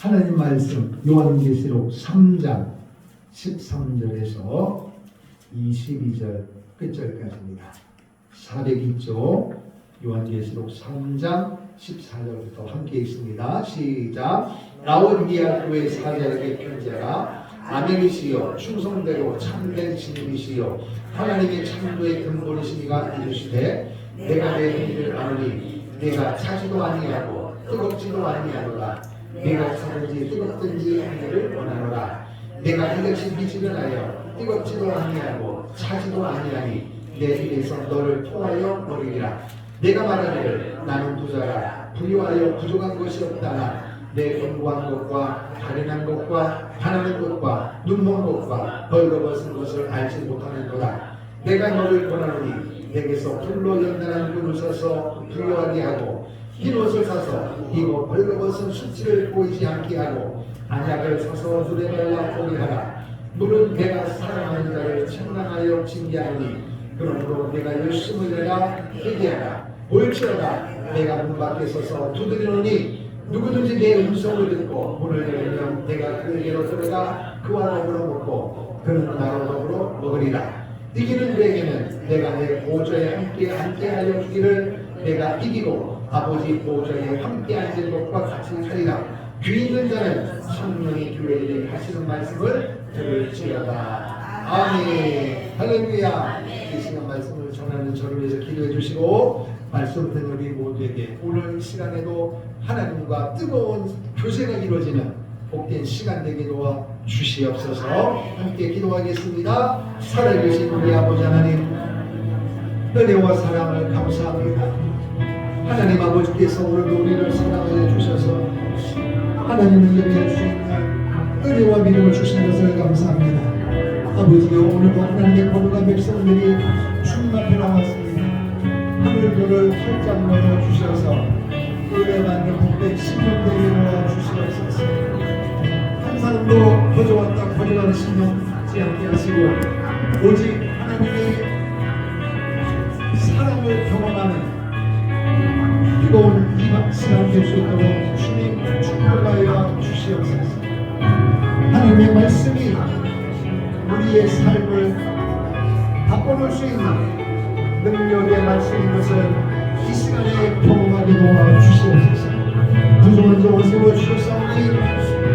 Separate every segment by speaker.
Speaker 1: 하나님 말씀 요한계시록 3장 13절에서 22절 끝절까지입니다. 402쪽 요한계시록 3장 14절부터 함께 읽습니다. 시작. 라오디게아 교회 사자에게 편지하라. 아멘이시여 충성되고 참된 신임이시여 하나님의 창조의 근본이시니가 이르시되 내가 내 행위를 아노니 내가 차지도 아니하고 뜨겁지도 아니하노라. 내가 차든지 뜨겁든지 하기를 원하노라. 내가 이같이 미지를 하여 뜨겁지도 아니하고 차지도 아니하니 내 입에서 너를 토하여 버리리라. 내가 말하기를 나는 부자라 부유하여 부족한 것이 없다나 내 견고한 것과 가련한 것과 가난한 것과 눈먼 것과 벌거벗은 것을 알지 못하는도다. 내가 너를 권하노니 내게서 풀로 연단한 끈을 사서 부유하게 하고 흰 옷을 사서 이고 벌거벗은 수치를 보이지 않게 하고 안약을 사서 눈에 발라 보게 하라. 물은 내가 사랑하는 자를 책망하여 징계하노니 그러므로 내가 열심히 내가 회개하라. 올지어다 내가 문 밖에 서서 두드리노니 누구든지 내 음성을 듣고 문을 열면 내가 그에게로 들어가 그와 더불어 먹고 그는 나로 더불어 먹으리라. 이기는 자에게는 내가 내 보좌에 함께 앉게하여 주기를 내가 이기고 아버지 보좌에 함께 앉은 것과 같이 하리라. 귀 있는 자는 성령이 교회에 하시는 말씀을 들을지어다. 아멘. 할렐루야. 이 시간 말씀을 전하는 저를 위해서 기도해 주시고 말씀 듣는 우리 모두에게 오늘 이 시간에도 하나님과 뜨거운 교제가 이루어지는 복된 시간 되게 도와 주시옵소서. 함께 기도하겠습니다. 살아계신 우리 아버지 하나님, 은혜와 사랑을 감사합니다. 하나님 아버지께서 오늘도 우리를 사랑하여 주셔서 하나님을 예배할 수 있는 은혜와 믿음을 주신 것을 감사합니다. 아버지여, 오늘도 하나님의 거룩한 백성들이 주님 앞에 나왔습니다. 하늘별을 활짝 열어 주셔서 은혜 받는 복된 신령 되게 도와 주시옵소서. 한 사람도 거저왔다 거저가는 신령 받지 않게 하시고 오직 하나님의 사랑을 경험하는 뜨거운 이 시간 될 수 있도록 주님 축복하여 주시옵소서. 하나님의 말씀이 우리의 삶을 바꿔놓을 수 있는 능력의 말씀인 것을 이 시간에 경험하게 도와주시옵소서. 부족한 종을 세워주셨사오니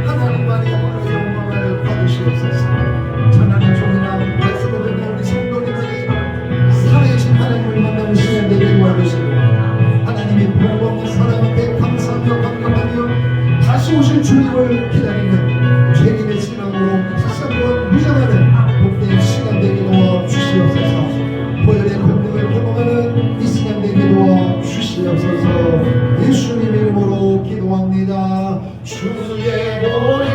Speaker 1: 하나님만의 영광을 받으시옵소서. 전하는 종이나 말씀을 듣는 우리 성도님들이 살아계신 하나님을 만나는 시간 되게 도와주시고 하나님의 복과 사랑 앞에 감사하며 감격하며 다시 오실 주님을 기다리는 죄인의 신앙으로 다시 한번 무장하는 복된 시간 되게 도와주시옵소서. 보혈의 권능을 경험하는 이 시간 되게 도와주시옵소서. 예수님 이름으로 기도합니다. 주의 보혈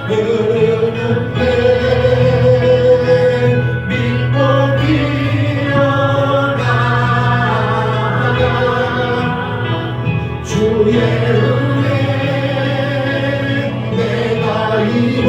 Speaker 1: 흐르는 배 믿고 뛰어나가 주의 은혜 내가 입어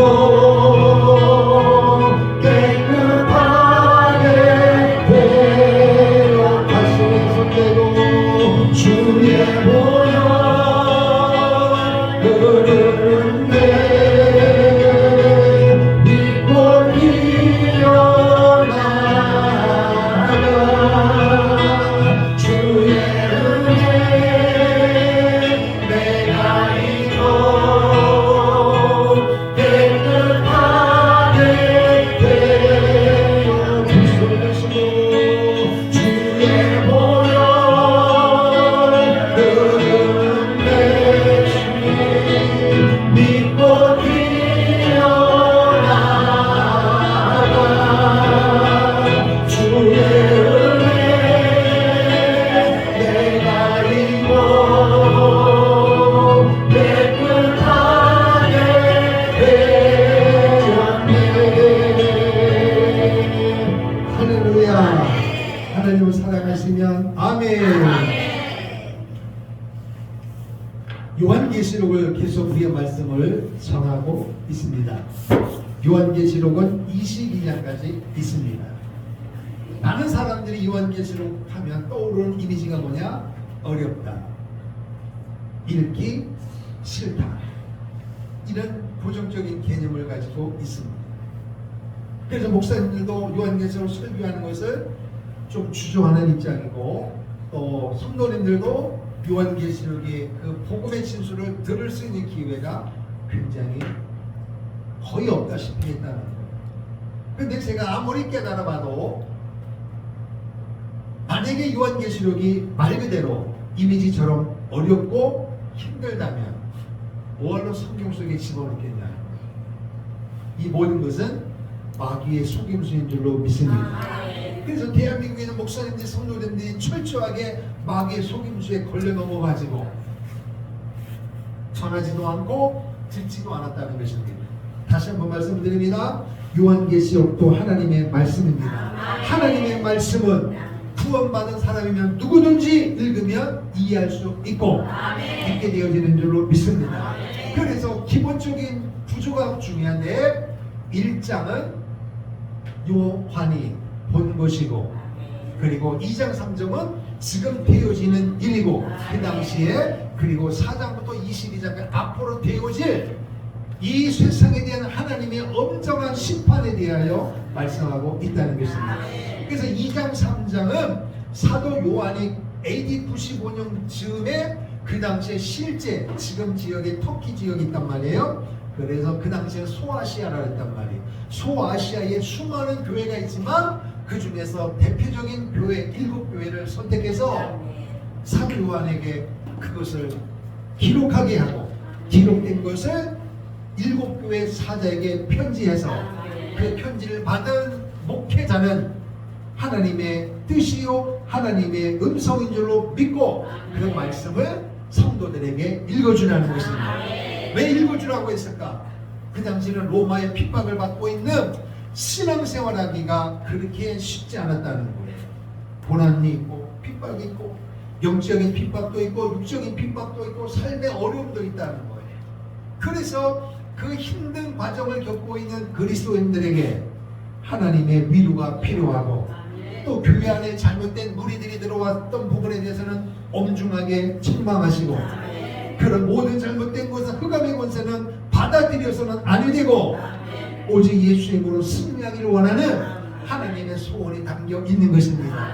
Speaker 1: 하나님을 사랑하시면 아멘. 요한계시록을 계속 우리의 말씀을 전하고 있습니다. 요한계시록은 22장까지 있습니다. 많은 사람들이 요한계시록 하면 떠오르는 이미지가 뭐냐? 어렵다, 읽기 싫다. 이런 부정적인 개념을 가지고 있습니다. 그래서 목사님들도 요한계시록 설교하는 것을 좀 주저하는 입장이고, 또 성도님들도 요한계시록의 그 복음의 진술을 들을 수 있는 기회가 굉장히 거의 없다시피 했다는 거예요. 근데 제가 아무리 깨달아봐도 만약에 요한계시록이 말 그대로 이미지처럼 어렵고 힘들다면 뭐하러 성경 속에 집어넣겠냐. 이 모든 것은 마귀의 속임수인 줄로 믿습니다. 그래서 대한민국에 있는 목사님들, 성도님들이 철저하게 마귀의 속임수에 걸려 넘어가지고 전하지도 않고 듣지도 않았다는 것입니다. 다시 한번 말씀드립니다. 요한계시록도 하나님의 말씀입니다. 하나님의 말씀은 구원받은 사람이면 누구든지 읽으면 이해할 수 있고 있게 되어지는 줄로 믿습니다. 그래서 기본적인 구조가 중요한데 1장은 요한이 본 것이고, 그리고 2장 3장은 지금 되어지는 일이고, 그 당시에 그리고 4장부터 22장까지 앞으로 되어질 이 세상에 대한 하나님의 엄정한 심판에 대하여 말씀하고 있다는 것입니다. 그래서 2장 3장은 사도 요한이 AD 95년 즈음에 그 당시에 실제 지금 지역에 터키 지역이 있단 말이에요. 그래서 그 당시에 소아시아라 했단 말이에요. 소아시아에 수많은 교회가 있지만 그 중에서 대표적인 교회 7교회를 선택해서 사도 요한에게 그것을 기록하게 하고, 기록된 것을 7교회 사자에게 편지해서 그 편지를 받은 목회자는 하나님의 뜻이요 하나님의 음성인 줄로 믿고 그 말씀을 성도들에게 읽어주라는 것입니다. 왜 읽어주라고 했을까? 그 당시는 로마의 핍박을 받고 있는 신앙생활하기가 그렇게 쉽지 않았다는 거예요. 고난이 있고 핍박이 있고 영적인 핍박도 있고 육적인 핍박도 있고 삶의 어려움도 있다는 거예요. 그래서 그 힘든 과정을 겪고 있는 그리스도인들에게 하나님의 위로가 필요하고, 또 교회 안에 잘못된 무리들이 들어왔던 부분에 대해서는 엄중하게 책망하시고, 그런 모든 잘못된 것은 흑암의 권세는 받아들여서는 아니 되고 오직 예수님으로 승리하기를 원하는 하나님의 소원이 담겨 있는 것입니다.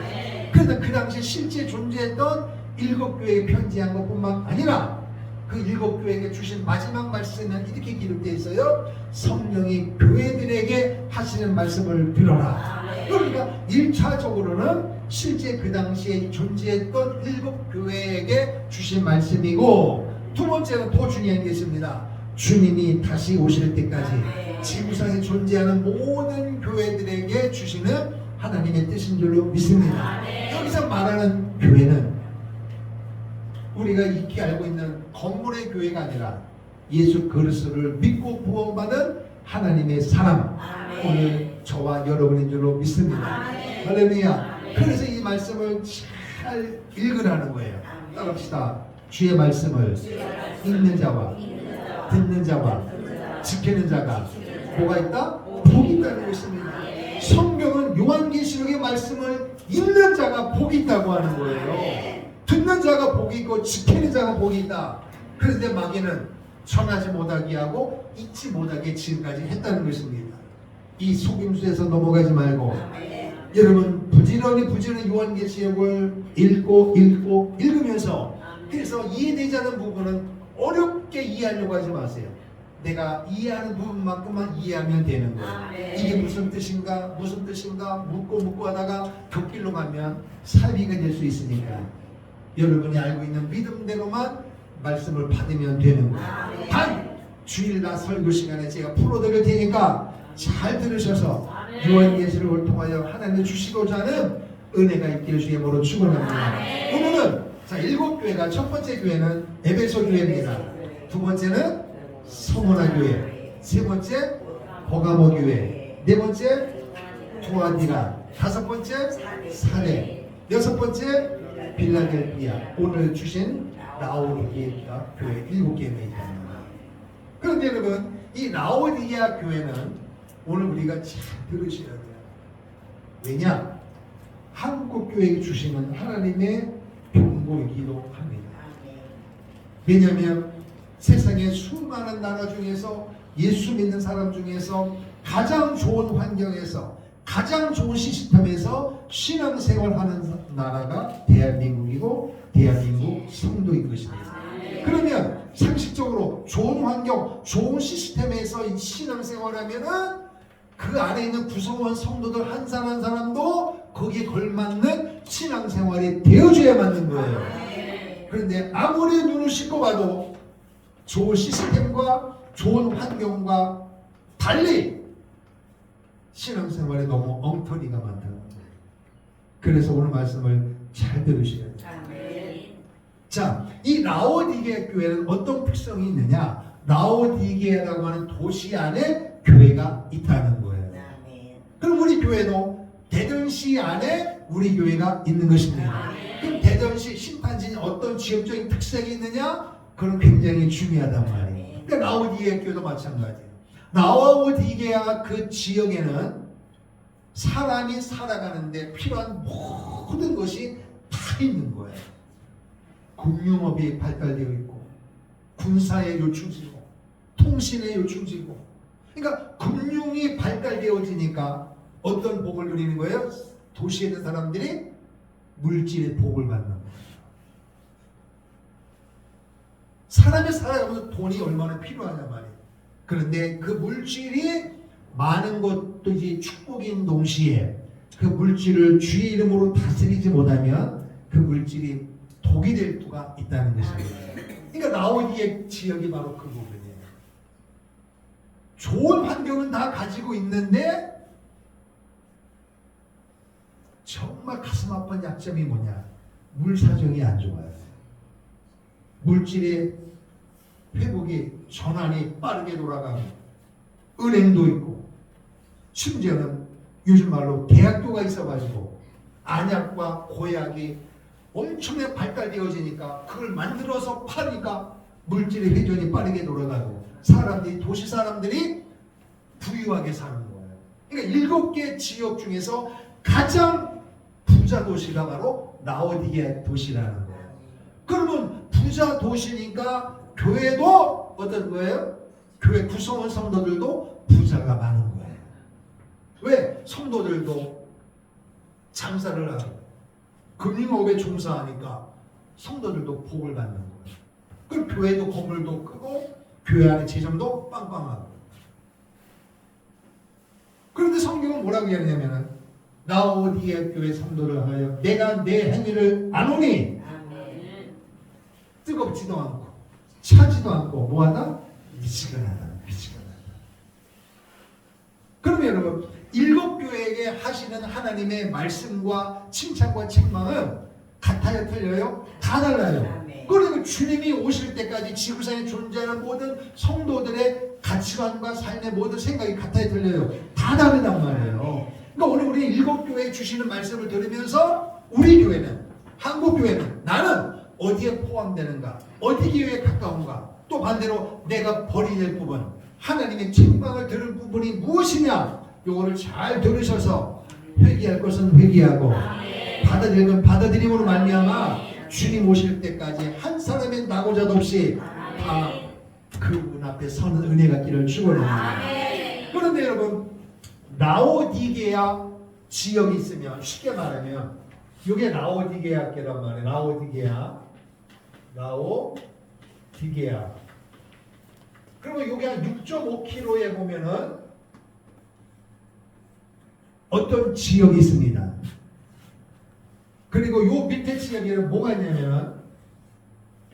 Speaker 1: 그래서 그 당시 실제 존재했던 7교회에 편지한 것뿐만 아니라 그 7교회에게 주신 마지막 말씀은 이렇게 기록되어 있어요. 성령이 교회들에게 하시는 말씀을 들어라. 그러니까 1차적으로는 실제 그 당시에 존재했던 7교회에게 주신 말씀이고, 두 번째는 더 중요한 게 있습니다. 주님이 다시 오실 때까지 지구상에 존재하는 모든 교회들에게 주시는 하나님의 뜻인 줄로 믿습니다. 여기서 말하는 교회는 우리가 익히 알고 있는 건물의 교회가 아니라 예수 그리스도를 믿고 구원받은 하나님의 사람, 오늘 저와 여러분인 줄로 믿습니다. 할렐루야. 그래서 이 말씀을 잘 읽으라는 거예요. 따라합시다. 주의 말씀을 읽는 자와 듣는 자와 지키는 자가 뭐가 있다? 복이 있다는 것입니다. 성경은 요한계시록의 말씀을 읽는 자가 복이 있다고 하는 거예요. 듣는 자가 복이 있고 지키는 자가 복이 있다. 그런데 마귀는 전하지 못하게 하고 잊지 못하게 지금까지 했다는 것입니다. 이 속임수에서 넘어가지 말고 여러분 부지런히 요한계시록을 읽으면서, 그래서 이해되지 않는 부분은 어렵게 이해하려고 하지 마세요. 내가 이해하는 부분만큼만 이해하면 되는 거예요. 이게 무슨 뜻인가 묻고 하다가 곁길로 가면 사비가 될 수 있으니까 여러분이 알고 있는 믿음대로만 말씀을 받으면 되는 거예요. 단 주일날 설교 시간에 제가 풀어드릴 테니까 잘 들으셔서 요한계시록을 통하여 하나님이 주시고자 하는 은혜가 있기를 주의 이름으로 축원합니다. 오늘은 7교회가, 첫 번째 교회는 에베소 교회입니다. 두 번째는 서머나 교회, 세 번째 버가모 교회, 네 번째 투아디라, 다섯 번째 사레, 여섯 번째 빌라델피아, 오늘 주신 라오디게아 교회 7개입니다. 그런데 여러분, 이 라오디게아 교회는 오늘 우리가 잘 들으셔야 돼요. 왜냐? 한국교회에 주시는 하나님의 경고이기도 합니다. 왜냐하면 세상의 수많은 나라 중에서 예수 믿는 사람 중에서 가장 좋은 환경에서 가장 좋은 시스템에서 신앙생활하는 나라가 대한민국이고 대한민국 성도인 것입니다. 그러면 상식적으로 좋은 환경, 좋은 시스템에서 신앙생활하면은 그 안에 있는 구성원 성도들 한 사람 한 사람도 거기에 걸맞는 신앙생활이 되어줘야 맞는 거예요. 그런데 아무리 눈을 씻고 봐도 좋은 시스템과 좋은 환경과 달리 신앙생활에 너무 엉터리가 많다는 거예요. 그래서 오늘 말씀을 잘 들으셔야 돼요. 자, 이 라오디게 교회는 어떤 특성이 있느냐? 라오디게라고 하는 도시 안에 교회가 있다는 거예요. 그럼 우리 교회도 대전시 안에 우리 교회가 있는 것입니다. 그럼 대전시 신탄진이 어떤 지역적인 특색이 있느냐? 그건 굉장히 중요하단 말이에요. 그러니까 라오디게 교회도 마찬가지예요. 라오디게아 그 지역에는 사람이 살아가는데 필요한 모든 것이 다 있는 거예요. 금융업이 발달되어 있고, 군사의 요충지고, 통신의 요충지고. 그러니까 금융이 발달되어지니까 어떤 복을 누리는 거예요? 도시에 있는 사람들이 물질의 복을 받는 거예요. 사람이 살아가면서 돈이 얼마나 필요하냐 말이에요. 그런데 그 물질이 많은 것도 이제 축복인 동시에 그 물질을 주의 이름으로 다스리지 못하면 그 물질이 독이 될 수가 있다는 것입니다. 그러니까 라오디게 지역이 바로 그 부분이에요. 좋은 환경은 다 가지고 있는데 정말 가슴 아픈 약점이 뭐냐? 물 사정이 안 좋아요. 물질의 회복이 전환이 빠르게 돌아가고 은행도 있고 심지어는 요즘 말로 대학교가 있어가지고 안약과 고약이 엄청나게 발달되어지니까 그걸 만들어서 파니까 물질의 회전이 빠르게 돌아가고 사람들이 도시 사람들이 부유하게 사는 거예요. 그러니까 7개 지역 중에서 가장 부자 도시가 바로 라오디게 도시라는 거예요. 그러면 부자 도시니까 교회도 어떤 거예요? 교회 구성원 성도들도 부자가 많은 거예요. 왜? 성도들도 장사를 하고 금융업에 종사하니까 성도들도 복을 받는 거예요. 그럼 교회도 건물도 크고 교회 안에 재정도 빵빵하고. 그런데 성경은 뭐라고 얘기하냐면은 라오디게 교회 성도를 하여 내가 내 행위를 아노니 뜨겁지도 않고 차지도 않고 뭐하다? 미지근하다. 그러면 여러분 7교회에게 하시는 하나님의 말씀과 칭찬과 책망은 같아요? 틀려요? 다 달라요. 그리고 주님이 오실 때까지 지구상에 존재하는 모든 성도들의 가치관과 삶의 모든 생각이 같아요? 틀려요? 다 다르단 말이에요. 그러니까 오늘 우리 7교회에 주시는 말씀을 들으면서 우리 교회는, 한국 교회는 나는 어디에 포함되는가? 어디 교회에 가까운가? 또 반대로 내가 버려야 될 부분, 하나님의 책망을 들을 부분이 무엇이냐? 요거를 잘 들으셔서 회개할 것은 회개하고 받아들일 건 받아들임으로 말미암아 주님 오실 때까지 한 사람의 낙오자도 없이 다 그분 앞에 서는 은혜가 있기를 축원합니다. 그런데 여러분 라오디게아 지역이 있으면 쉽게 말하면 이게 라오디게아 교란 말이에요. 라오디게아. 그러면 이게 한 6.5km에 보면은 어떤 지역이 있습니다. 그리고 요 밑에 지역에는 뭐가 있냐면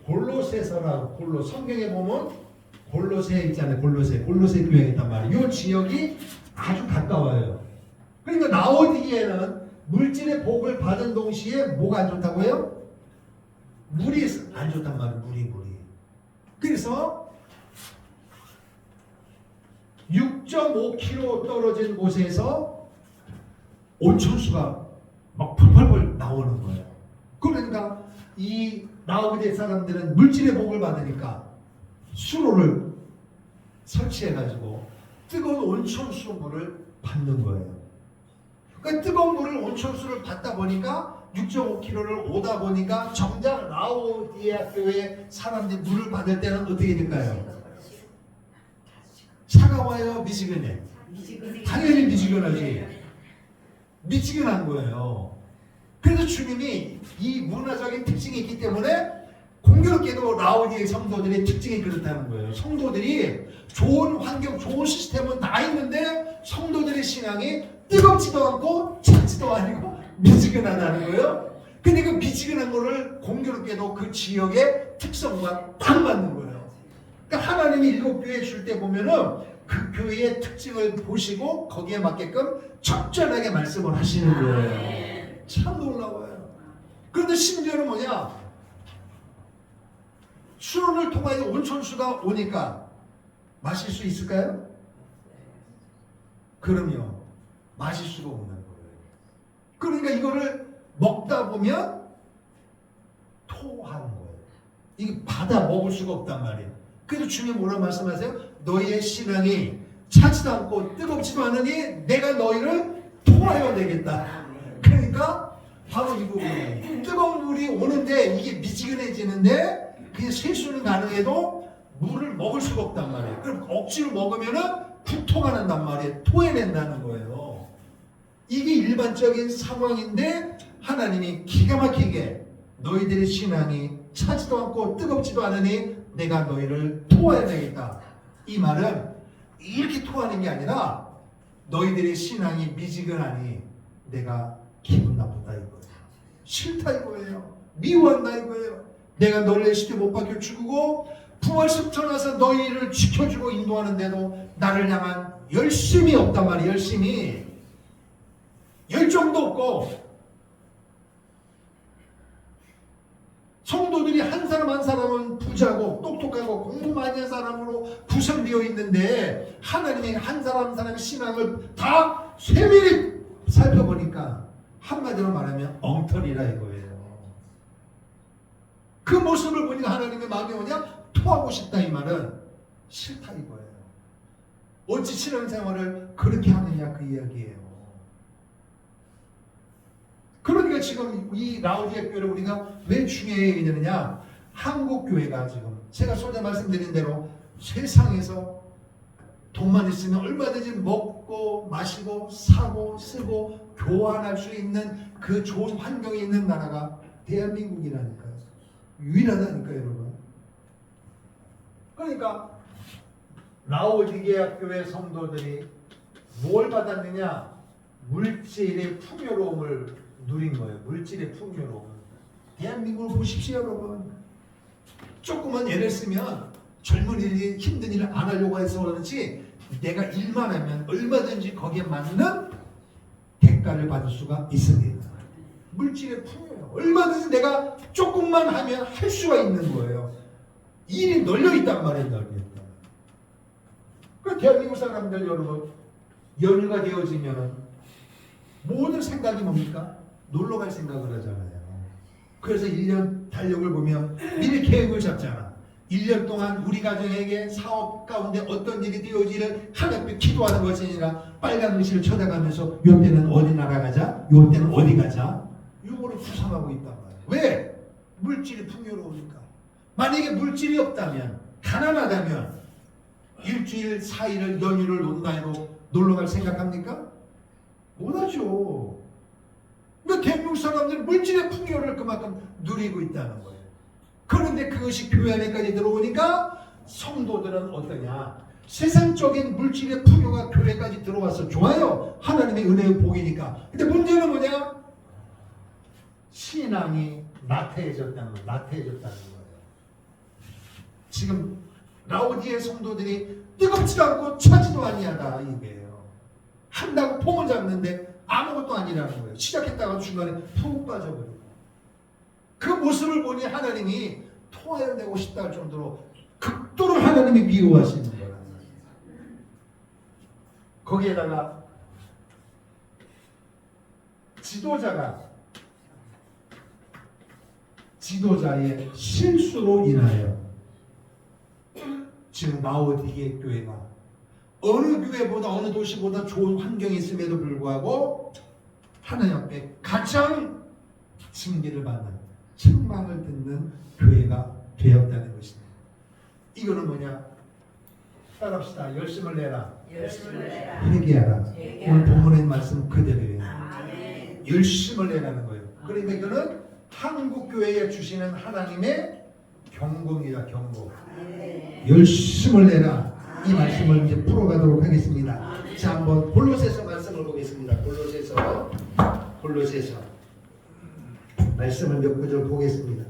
Speaker 1: 골로새서라고 성경에 보면 골로새 있잖아요. 골로새 교회가 있단 말이에요. 요 지역이 아주 가까워요. 그러니까 라오디게에는 물질의 복을 받은 동시에 뭐가 안 좋다고요? 물이 안 좋단 말이에요. 물이. 그래서 6.5km 떨어진 곳에서 온천수가 막 펄펄펄 나오는 거예요. 그러니까 이 라오디게 사람들은 물질의 복을 받으니까 수로를 설치해가지고 뜨거운 온천수 물을 받는 거예요. 그러니까 뜨거운 물을 온천수를 받다 보니까 6.5km를 오다 보니까 정작 라오디게아 교회 사람들이 물을 받을 때는 어떻게 될까요? 차가워요? 미지근해? 당연히 미지근하지. 미지근한 거예요. 그래서 주님이 이 문화적인 특징이 있기 때문에 공교롭게도 라오디게아 성도들의 특징이 그렇다는 거예요. 성도들이 좋은 환경, 좋은 시스템은 다 있는데 성도들의 신앙이 뜨겁지도 않고 차지도 아니고 미지근하다는 거예요. 근데 그 미지근한 거를 공교롭게도 그 지역의 특성과 딱 맞는 거예요. 그러니까 하나님이 7교회 줄 때 보면은 그 교회의 특징을 보시고 거기에 맞게끔 적절하게 말씀을 하시는 거예요. 참 놀라워요. 그런데 심지어는 뭐냐? 수론을 통하여 온천수가 오니까 마실 수 있을까요? 그럼요. 마실 수가 없는 거예요. 그러니까 이거를 먹다 보면 토하는 거예요. 이게 받아 먹을 수가 없단 말이에요. 그래서 주님 뭐라고 말씀하세요? 너희의 신앙이 차지도 않고 뜨겁지도 않으니 내가 너희를 토하여 내겠다. 그러니까 바로 이 부분이에요. 뜨거운 물이 오는데 이게 미지근해지는데 그게 세수는 가능해도 물을 먹을 수가 없단 말이에요. 그럼 억지로 먹으면은 구토가 난단 말이에요. 토해낸다는 거예요. 이게 일반적인 상황인데 하나님이 기가 막히게 너희들의 신앙이 차지도 않고 뜨겁지도 않으니 내가 너희를 토해내겠다. 이 말은 이렇게 토하는 게 아니라 너희들의 신앙이 미지근하니 내가 기분 나쁘다 이거예요. 싫다 이거예요. 미워한다 이거예요. 내가 너를 내 시대 못 박혀 죽이고 부활식 전화서 너희를 지켜주고 인도하는데도 나를 향한 열심이 없단 말이에요. 열심이 열정도 없고 성도들이 한 사람 한 사람은 부자고 똑똑하고 공부 많이 한 사람으로 구성되어 있는데 하나님이 한 사람 한 사람의 신앙을 다 세밀히 살펴보니까 한마디로 말하면 엉터리라 이거예요. 그 모습을 보니까 하나님의 마음이 오냐? 토하고 싶다 이 말은 싫다 이거예요. 어찌 신앙생활을 그렇게 하느냐 그 이야기예요. 그러니까 지금 이 라오디게아 교회를 우리가 왜 중요해 여기느냐? 한국 교회가 지금 제가 소재 말씀드린 대로 세상에서 돈만 있으면 얼마든지 먹고 마시고 사고 쓰고 교환할 수 있는 그 좋은 환경이 있는 나라가 대한민국이라니까요. 유일하다니까요, 여러분. 그러니까 라오디게아 교회 성도들이 뭘 받았느냐? 물질의 풍요로움을 누린 거예요. 물질의 풍요로움. 대한민국을 보십시오, 여러분. 조금만 예를 쓰면 젊은이들이 힘든 일을 안 하려고 해서 그렇지 내가 일만 하면 얼마든지 거기에 맞는 대가를 받을 수가 있습니다. 물질의 풍요예요. 얼마든지 내가 조금만 하면 할 수가 있는 거예요. 일이 널려있단 말이에요. 널려있다. 그 대한민국 사람들 여러분 연휴가 되어지면 모든 생각이 뭡니까? 놀러 갈 생각을 하잖아요. 그래서 1년 달력을 보면 미리 계획을 잡잖아. 1년 동안 우리 가정에게 사업 가운데 어떤 일이 되어지를 하나님께 기도하는 것이 아니라 빨간 글씨를 쳐다가면서 요 때는 어디 나라가자, 요 때는 어디 가자. 이거를 구상하고 있단 말이에요. 왜? 물질이 풍요로우니까. 만약에 물질이 없다면, 가난하다면 일주일, 4일을 연휴를 논다해도 놀러 갈 생각합니까? 못하죠. 그러니까 대한민국 사람들은 물질의 풍요를 그만큼 누리고 있다는 거예요. 그런데 그것이 교회 안에까지 들어오니까 성도들은 어떠냐? 세상적인 물질의 풍요가 교회까지 들어와서 좋아요. 하나님의 은혜의 복이니까. 근데 문제는 뭐냐? 신앙이 나태해졌다는 거예요. 나태해졌다는 거예요. 지금 라오디게아 성도들이 뜨겁지도 않고 차지도 아니하다 이게요. 한다고 폼을 잡는데 아무것도 아니라는 거예요. 시작했다가 중간에 푹 빠져버리고. 그 모습을 보니 하나님이 토하여 내고 싶다 할 정도로 극도로 하나님이 미워하시는 거라는 거예요. 거기에다가 지도자의 실수로 인하여 지금 라오디게아 교회가 어느 교회보다 어느 도시보다 좋은 환경이 있음에도 불구하고 하나님 앞에 가장 징계를 받는 책망을 듣는 교회가 되었다는 것입니다. 이거는 뭐냐? 따라합시다. 열심을 내라. 회개하라. 오늘 본문의 말씀 그대로예요. 열심을 내라는 거예요. 그러니까 이거는 한국 교회에 주시는 하나님의 경고입니다. 경고. 열심을 내라. 이 말씀을 이제 풀어가도록 하겠습니다. 자, 한번 골로새서 말씀을 보겠습니다. 골로새서 말씀을 몇 구절 보겠습니다.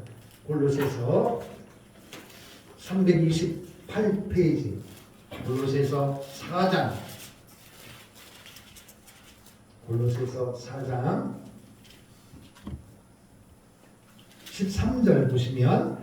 Speaker 1: 골로새서 328페이지 골로새서 4장 13절 보시면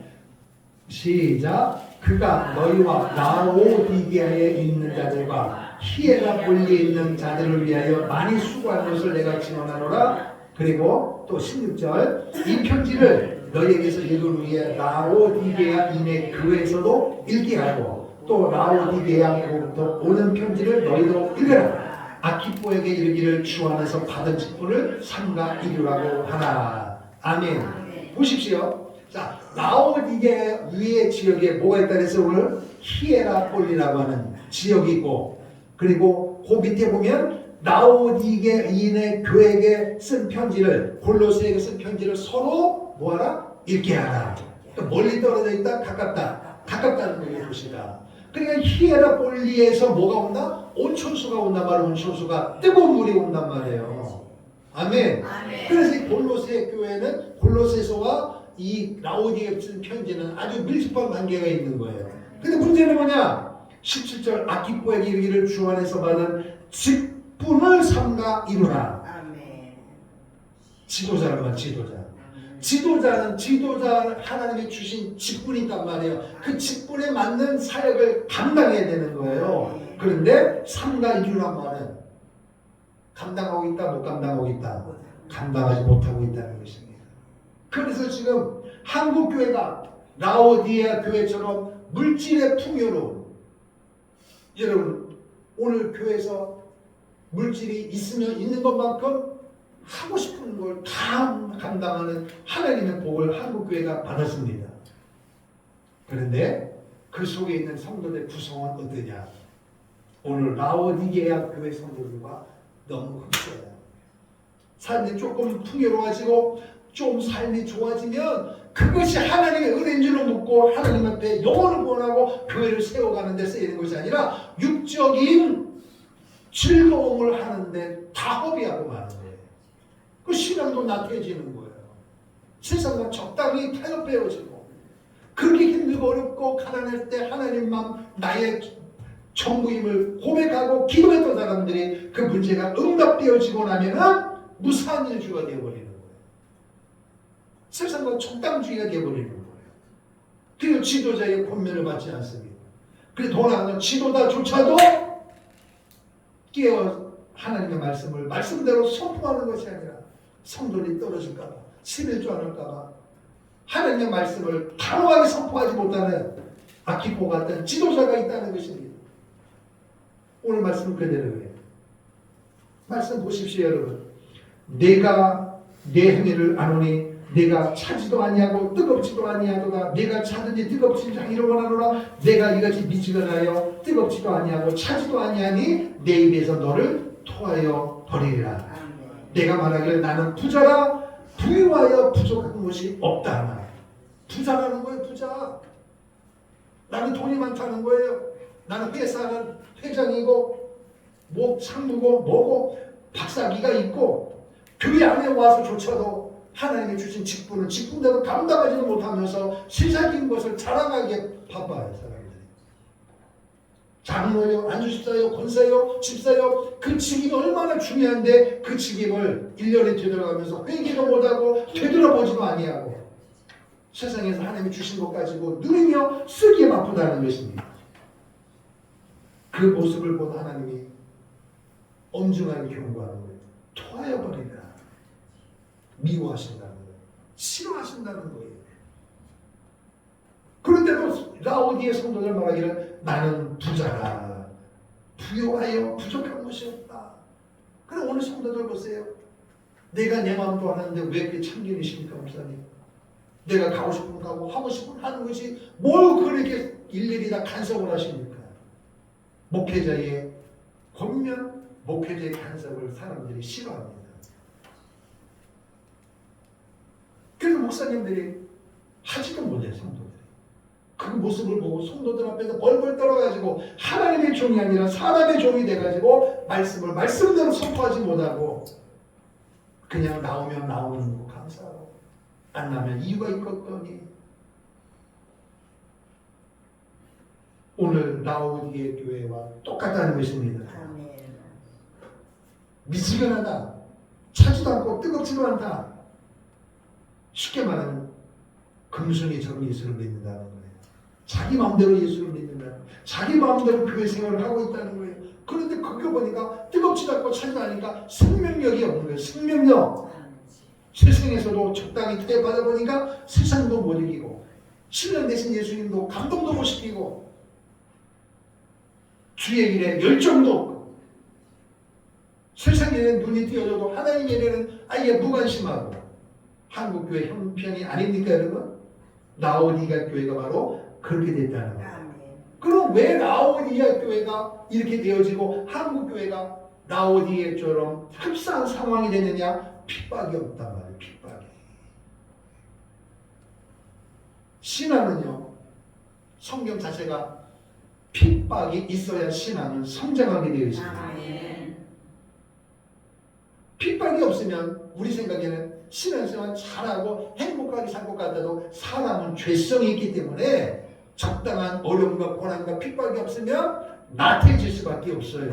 Speaker 1: 시작. 그가 너희와 라오디게아에 있는 자들과 히에라폴리에 있는 자들을 위하여 많이 수고한 것을 내가 증언하노라. 그리고 또 16절 이 편지를 너희에게서 읽은 후에 라오디게아인의 교회에서도 읽게 하고 또 라오디게아로부터 오는 편지를 너희도 읽으라. 아키포에게 이르기를 주 안에서 받은 직분을 삼가 이루라고 하나. 아멘. 보십시오. 자, 라오디게아 위의 지역에 뭐가 있다 그래서 오늘 히에라폴리라고 하는 지역이 있고, 그리고 그 밑에 보면 라오디게아인의 교회에게 쓴 편지를, 골로새에게 쓴 편지를 서로 뭐하라? 읽게 하라. 그러니까 멀리 떨어져 있다, 가깝다. 가깝다는 거예요, 도시가. 그러니까 히에라폴리에서 뭐가 온다? 온천수가 온단 말이에요. 온천수가 뜨거운 물이 온단 말이에요. 아멘. 그래서 이 골로새 교회는 골로새서와 이 라오디게아에 쓴 편지는 아주 밀접한 관계가 있는 거예요. 근데 문제는 뭐냐? 17절 아키포에게 이르기를 주 안에서 받은 직분을 삼가 이루라. 지도자란 말, 지도자는 지도자 하나님이 주신 직분이 있단 말이에요. 그 직분에 맞는 사역을 감당해야 되는 거예요. 그런데 삼가 이루란 말은 감당하고 있다, 못 감당하고 있다. 감당하지 못하고 있다는 것입니다. 그래서 지금 한국 교회가 라오디게아 교회처럼 물질의 풍요로, 여러분 오늘 교회에서 물질이 있으면 있는 것만큼 하고 싶은 걸 다 감당하는 하나님의 복을 한국 교회가 받았습니다. 그런데 그 속에 있는 성도들의 구성은 어떠냐? 오늘 라오디게아 교회 성도들과 너무 흡사해요. 삶이 조금 풍요로워지고 좀 삶이 좋아지면 그것이 하나님의 은혜인 줄로 믿고 하나님 앞에 영혼을 구원하고 교회를 세워가는 데 쓰이는 것이 아니라 육적인 즐거움을 하는데 다 허비하고 마는 거예요. 그 신앙도 나태해지는 거예요. 세상과 적당히 타협되어지고, 그렇게 힘들고 어렵고 가난할 때 하나님만 나의 전부임을 고백하고 기도했던 사람들이 그 문제가 응답되어지고 나면은 무사한 일주가 되어버리는 거예요. 세상과 적당주의가 되어버리는 거예요. 그리고 지도자의 권면을 받지 않습니다. 그리고 더 나아가는 지도자조차도 깨어 하나님의 말씀을 말씀대로 선포하는 것이 아니라 성도들이 떨어질까봐, 신을 줄 않을까봐 하나님의 말씀을 단호하게 선포하지 못하는 아키포 같은 지도자가 있다는 것입니다. 오늘 말씀은 그대로예요. 말씀 보십시오, 여러분. 내가 내 행위를 아노니 내가 차지도 아니하고 뜨겁지도 아니하도다. 내가 차든지 뜨겁지 아니로 원하노라. 내가 이같이 미치거나요 뜨겁지도 아니하고 차지도 아니하니 내 입에서 너를 토하여 버리리라. 내가 말하기를 나는 부자라 부유하여 부족한 것이 없다 하나. 부자라는 거예요. 부자. 나는 돈이 많다는 거예요. 나는 회사는 회장이고 뭐 상무고 뭐고 박사기가 있고 교회 안에 와서조차도 하나님이 주신 직분대로 감당하지도 못하면서 세상적인 것을 자랑하기에 바빠요. 사람들이. 장로요, 안주집사요, 권사요, 집사요, 그 직임이 얼마나 중요한데 그 직임을 1년에 되돌아가면서 회개도 못하고 되돌아보지도 아니하고 세상에서 하나님이 주신 것 가지고 누리며 쓰기에 바쁘다는 것입니다. 그 모습을 본 하나님이 엄중하게 경고하는 거예요. 토하여버리라. 미워하신다는 거예요. 싫어하신다는 거예요. 그런데도 라오디게아 성도들 말하기를 나는 부자라 부유하여 부족한 것이 없다. 그럼 오늘 성도들 보세요. 내가 내 마음도 하는데 왜 그렇게 참견이십니까, 목사님? 내가 가고 싶으면 가고 하고 싶으면 하는 것이 뭘 그렇게 일일이 다 간섭을 하십니까? 목회자의 권면, 목회자의 간섭을 사람들이 싫어합니다. 그래서 목사님들이 하지도 못해요, 성도들이. 그 모습을 보고 성도들 앞에서 벌벌 떨어가지고 하나님의 종이 아니라 사람의 종이 돼가지고 말씀을 말씀대로 선포하지 못하고 그냥 나오면 나오는 거 감사하고 안 나면 이유가 있겠거니. 오늘 라오디게 교회와 똑같다는 것입니다. 미지근하다, 차지도 않고 뜨겁지도 않다. 쉽게 말하면 금순이처럼 예수를 믿는다는 거예요. 자기 마음대로 예수를 믿는다. 자기 마음대로 교회 생활을 하고 있다는 거예요. 그런데 그거 보니까 뜨겁지도 않고 차지도 않으니까 생명력이 없는 거예요. 생명력. 세상에서도 적당히 타협하다 보니까 세상도 못 이기고 7년 되신 예수님도 감동도 못 시키고 주의 일에 열정도 없고 세상 일에 눈이 띄어져도 하나님 일에는 아예 무관심하고 한국교회 형편이 아닙니까 여러분? 라오디가 교회가 바로 그렇게 됐다는 거예요. 그럼 왜 라오디가 교회가 이렇게 되어지고 한국교회가 라오디게처럼 흡사한 상황이 되느냐? 핍박이 없단 말이에요. 핍박이. 신앙은요, 성경 자체가 핍박이 있어야 신앙은 성장하게 되어 있습니다. 핍박이 없으면 우리 생각에는 신앙생활 잘하고 행복하게 살 것 같아도 사람은 죄성이 있기 때문에 적당한 어려움과 고난과 핍박이 없으면 나태해질 수밖에 없어요.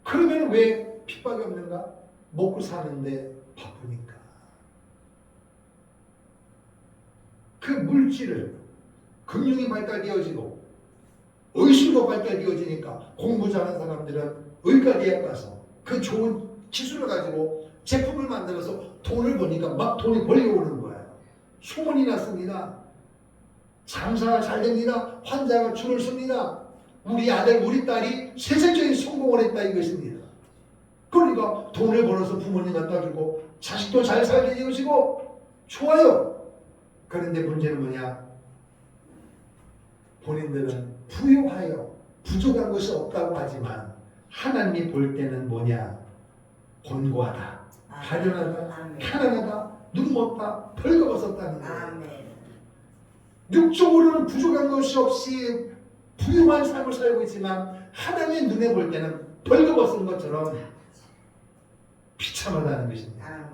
Speaker 1: 그러면 왜 핍박이 없는가? 먹고 사는데 바쁘니까. 그 물질을 금융이 발달되어지고 의술도 발달되어지니까 공부 잘하는 사람들은 의과대학 가서 그 좋은 기술을 가지고 제품을 만들어서 돈을 버니까 막 돈이 벌려오는 거예요. 소문이 났습니다. 장사가 잘 됩니다. 환자가 줄을 섭니다. 우리 아들, 우리 딸이 세상적인 성공을 했다 이것입니다. 그러니까 돈을 벌어서 부모님 갖다 주고 자식도 잘 살게 되어지고 좋아요. 그런데 문제는 뭐냐? 본인들은 부유하여 부족한 것이 없다고 하지만 하나님이 볼 때는 뭐냐? 곤고하다, 가련하다, 가난하다, 눈먼다, 벌거벗었다는 거예요. 육적으로는 부족한 것이 없이 부유한 삶을 살고 있지만 하나님의 눈에 볼 때는 벌거벗은 것처럼 비참하다는 것입니다.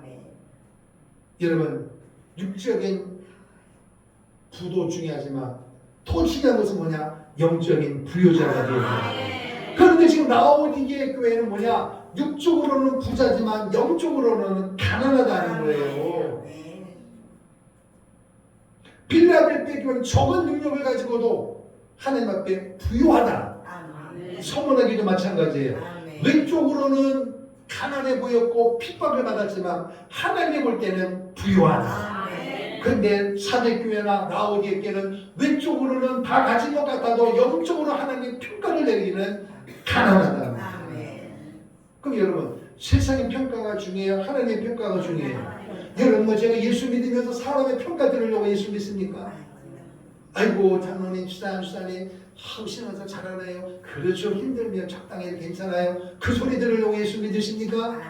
Speaker 1: 여러분, 육적인 부도 중요하지만 더 중요한 것은 뭐냐? 영적인 부유자가 되는 거예요. 그런데 지금 라오디게 교회는 뭐냐? 육적으로는 부자지만 영적으로는 가난하다는 거예요. 빌라델피아 교회는 적은 능력을 가지고도 하나님 앞에 부유하다. 서문하기도 마찬가지예요. 왼쪽으로는 가난해 보였고 핍박을 받았지만 하나님이 볼 때는 부유하다. 그런데 사대교회나 라오디게 교회는 왼쪽으로는 다 가진 것 같아도 영적으로 하나님 평가를 내리기는 가난하다. 그럼 여러분, 세상의 평가가 중요해요? 하나님의 평가가 중요해요? 여러분, 뭐 제가 예수 믿으면서 사람의 평가 들으려고 예수 믿습니까? 아이고 장로님, 주사님 신앙생활 잘하나요? 그렇죠. 힘들면 적당히 괜찮아요. 그 소리 들으려고 예수 믿으십니까?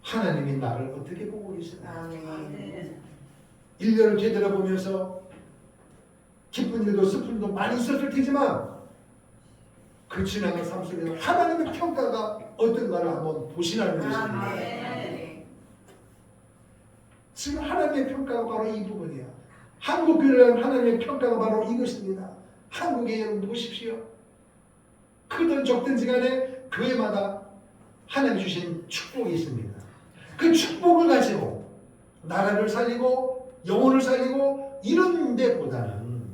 Speaker 1: 하나님이 나를 어떻게 보고 계시나? 1년을 되돌아보면서 기쁜 일도 슬픈 일도 많이 있었을 테지만 그 지나간 삶 속에서 하나님의 평가가 어떤가를 한번 보시라는 것입니다. 지금 하나님의 평가가 바로 이 부분이야. 한국교회는 하나님의 평가가 바로 이것입니다. 한국에 여러분 보십시오. 크든 적든지 간에 교회마다 하나님 주신 축복이 있습니다. 그 축복을 가지고 나라를 살리고 영혼을 살리고 이런 데보다는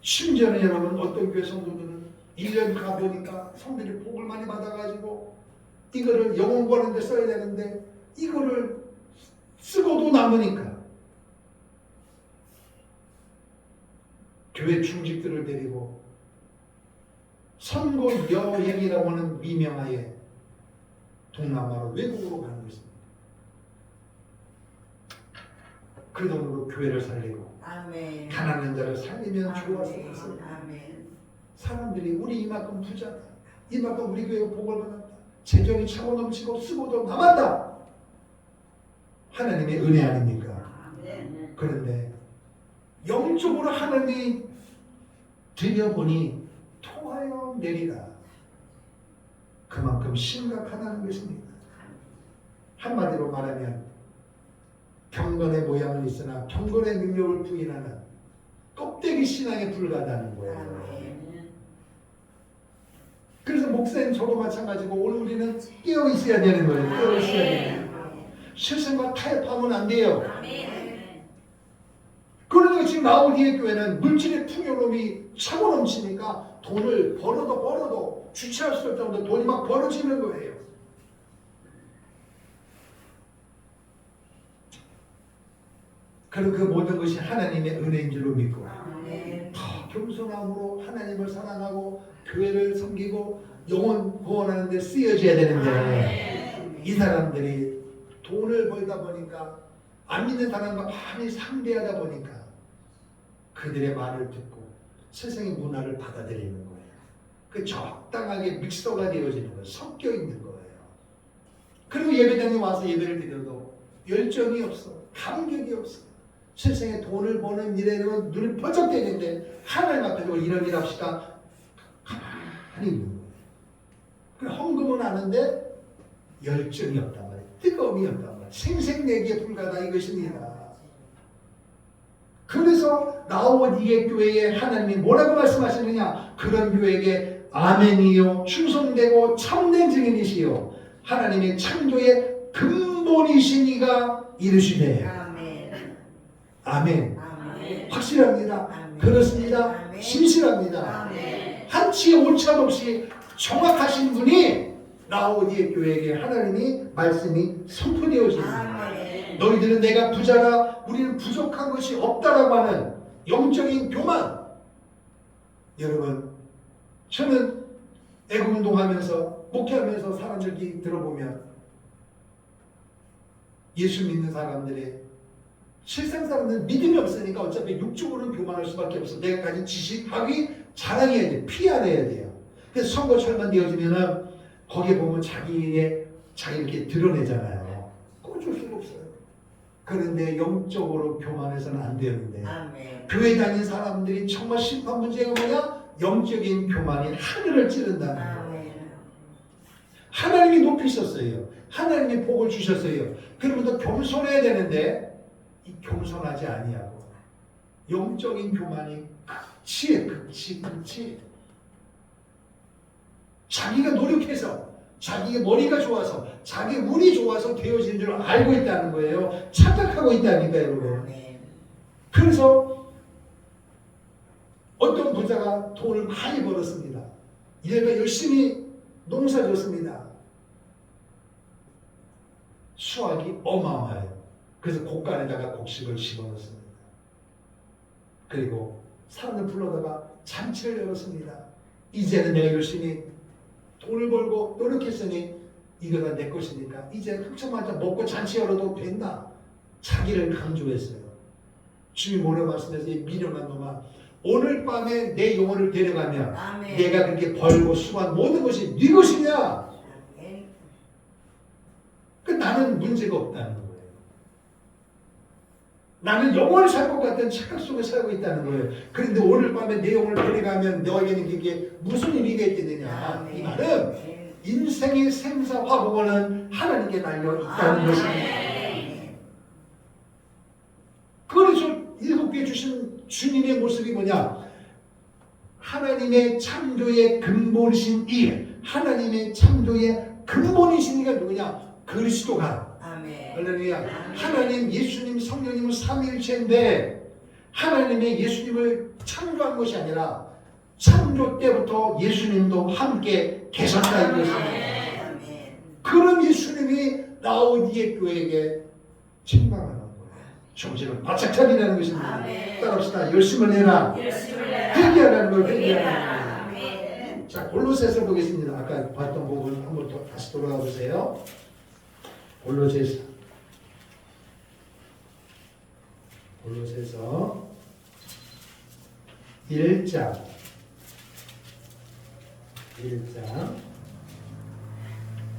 Speaker 1: 심지어는 여러분 어떤 교회 성도들은 1년 가보니까 성들이 복을 많이 받아가지고 이거를 영혼 구하는 데 써야 되는데 이거를 쓰고도 남으니까 교회 중직들을 데리고 선고 여행이라고 하는 미명하에 동남아로 외국으로 가는 것입니다. 그 돈으로 교회를 살리고
Speaker 2: 아멘.
Speaker 1: 가난한 자를 살리면
Speaker 2: 아멘.
Speaker 1: 좋아서
Speaker 2: 아멘.
Speaker 1: 사람들이 우리 이만큼 부자다, 이만큼 우리 교회가 복을 받았다, 재정이 차고 넘치고 쓰고도 남았다, 하나님의 은혜 아닙니까?
Speaker 2: 아멘.
Speaker 1: 그런데 영적으로 하나님이 드려보니 토하여 내리라. 그만큼 심각하다는 것입니다. 한마디로 말하면 경건의 모양은 있으나 경건의 능력을 부인하는 껍데기 신앙에 불과하다는 거예요.
Speaker 2: 아멘.
Speaker 1: 그래서 목사님 저도 마찬가지고 오늘 우리는 깨어 있어야 되는 거예요. 깨어 있어야 되는 거예요. 세상과 타협하면 안 돼요. 그러니까 지금 라오디에 교회는 물질의 풍요로움이 차고 넘치니까 돈을 벌어도 주체할 수 없을 정도로 돈이 막 벌어지는 거예요. 그리고 그 모든 것이 하나님의 은혜인 줄로 믿고 더 겸손함으로 하나님을 사랑하고 교회를 섬기고 영혼 구원하는 데 쓰여져야 되는데 이 사람들이 돈을 벌다 보니까 안 믿는 사람과 많이 상대하다 보니까 그들의 말을 듣고 세상의 문화를 받아들이는 거예요. 그 적당하게 믹서가 되어지는 거예요. 섞여 있는 거예요. 그리고 예배당에 와서 예배를 드려도 열정이 없어, 감격이 없어. 세상에 돈을 버는 일에는 눈이 번쩍 뜨는데 하나님 앞에서 이런 일 합시다, 가만히 있는 거예요. 그 헌금은 아는데 열정이 없단 말이에요. 뜨거움이 없단 말이에요. 생색내기에 불과하다 이것입니다. 그래서 라오디게 교회에 하나님이 뭐라고 말씀하시느냐? 그런 교회에게 아멘이요 충성되고 참된 증인이시요 하나님의 창조의 근본이신 이가 이르시되 아멘.
Speaker 2: 아멘.
Speaker 1: 확실합니다.
Speaker 2: 아멘.
Speaker 1: 그렇습니다.
Speaker 2: 아멘.
Speaker 1: 신실합니다.
Speaker 2: 아멘.
Speaker 1: 한치의 오차도 없이 정확하신 분이 라오디에 교회에게 하나님이 말씀이 선포되어집니다.
Speaker 2: 아멘.
Speaker 1: 너희들은 내가 부자라, 우리는 부족한 것이 없다라고 하는 영적인 교만. 여러분, 저는 애국운동하면서 목회하면서 사람들이 들어보면 예수 믿는 사람들의 실상 사람들은 믿음이 없으니까 어차피 육적으로는 교만할 수밖에 없어. 내가 가진 지식, 학위 자랑해야 돼. PR해야 돼요. 그래서 선거철만 되어지면은 거기에 보면 자기 이렇게 드러내잖아요. 꺼줄 수가 없어요. 그런데 영적으로 교만해서는 안 되는데
Speaker 2: 아멘.
Speaker 1: 교회 다닌 사람들이 정말 심판 문제가 뭐냐? 영적인 교만이 하늘을 찌른다는 거예요.
Speaker 2: 아멘.
Speaker 1: 하나님이 높이셨어요. 하나님이 복을 주셨어요. 그러면 더 겸손해야 되는데 이 겸손하지 아니하고 영적인 교만이 극치에 극치. 자기가 노력해서 자기의 머리가 좋아서 자기 운이 좋아서 되어진 줄 알고 있다는 거예요. 착각하고 있다니까 여러분.
Speaker 2: 아멘.
Speaker 1: 그래서 어떤 부자가 돈을 많이 벌었습니다. 얘가 열심히 농사 졌습니다. 수확이 어마어마해요. 그래서 곡간에다가 곡식을 집어넣습니다. 그리고 사람을 불러다가 잔치를 열었습니다. 이제는 내가 열심히 돈을 벌고 노력했으니 이거 다 내 것이니까 이제 흑청만자 먹고 잔치 열어도 된다. 자기를 강조했어요. 주님 오늘 말씀에서 이 미련한 놈아, 오늘 밤에 내 영혼을 데려가면
Speaker 2: 아멘.
Speaker 1: 내가 그렇게 벌고 수고한 모든 것이 네 것이냐?
Speaker 2: 아멘.
Speaker 1: 그 나는 문제가 없다는 거예요. 나는 영원히 살 것 같은 착각 속에 살고 있다는 거예요. 그런데 오늘 밤에 내 영혼을 데려가면 너에게는 그게 무슨 의미가 있겠느냐? 이 말은 인생의 생사 화복은 하나님께 달려 있다는 것입니다. 그래서 일곱 개 주신 주님의 모습이 뭐냐? 하나님의 창조의 근본이신 이, 하나님의 창조의 근본이신 이가 누구냐? 그리스도가.
Speaker 2: 아멘.
Speaker 1: 할렐루야. 하나님, 예수님, 성령님은 삼위일체인데 하나님의 예수님을 창조한 것이 아니라 창조 때부터 예수님도 함께 계셨다 이것입니다. 그런 예수님이 라오디게 교회에게 책망하는 거예요. 정신을 바짝 차리라는 것입니다. 따라합시다. 열심을 해라. 회개하라는 걸 회개하라는 거예요. 자, 골로새서 보겠습니다. 아까 봤던 부분 한번 다시 돌아가 보세요. 골로새서 1장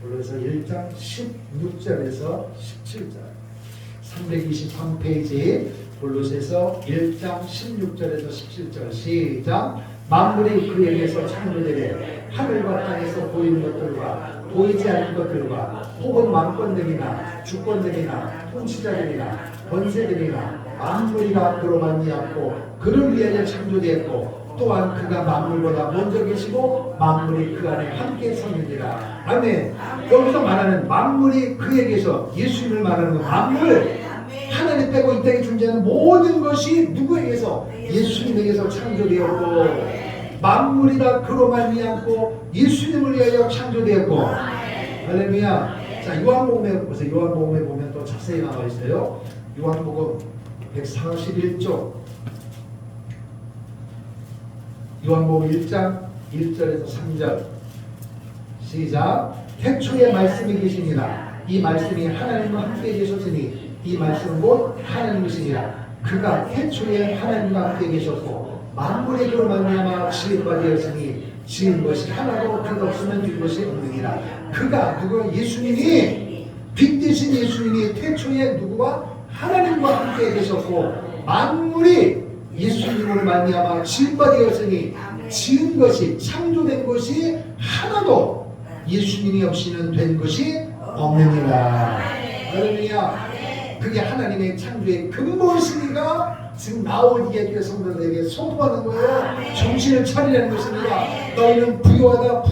Speaker 1: 골로새서 1장 16절에서 17절 323페이지 골로새서 1장 16절에서 17절 시작. 만물이 그에게서 창조되되 하늘과 땅에서 보이는 것들과 보이지 않는 것들과 혹은 왕권들이나 주권들이나 통치자들이나 권세들이나 만물이가 그로 말미암고 그를 위하여 창조되었고 또한 그가 만물보다 먼저 계시고 만물이 그 안에 함께 섬기니라. 아멘. 여기서 말하는 만물이 그에게서 예수님을 말하는 건 만물 하나님 빼고 이 땅에 존재하는 모든 것이 누구에게서? 예수님에게서 창조되었고 만물이 다 그로 말미암고 예수님을 위하여 창조되었고 할렐루야. 자, 요한복음에 보세요. 요한복음에 보면 또 자세히 나와 있어요. 요한복음 141쪽 요한복음 1장 1절에서 3절 시작. 태초에 말씀이 계시니라. 이 말씀이 하나님과 함께 계셨으니 이 말씀은 곧 하나님이시니라. 그가 태초에 하나님과 함께 계셨고 만물의 그로 말미암아 지은 바 되었으니 지은 것이 하나도 그가 없으면 된 것이 없느니라. 그가 누가? 예수님이 빛 대신 예수님이 태초에 누구와? 하나님과 함께 계셨고 만물이 예수님으로 말미암아 지은 바 되었으니 지은 것이 창조된 것이 하나도 예수님이 없이는 된 것이 없느니라. 할렐루야. 그게 하나님의 창조의 근본이시니까 지금 나오기에 교회 성도들에게 소통하는 거예요. 정신을 차리라는 것입니다. 너희는 부유하다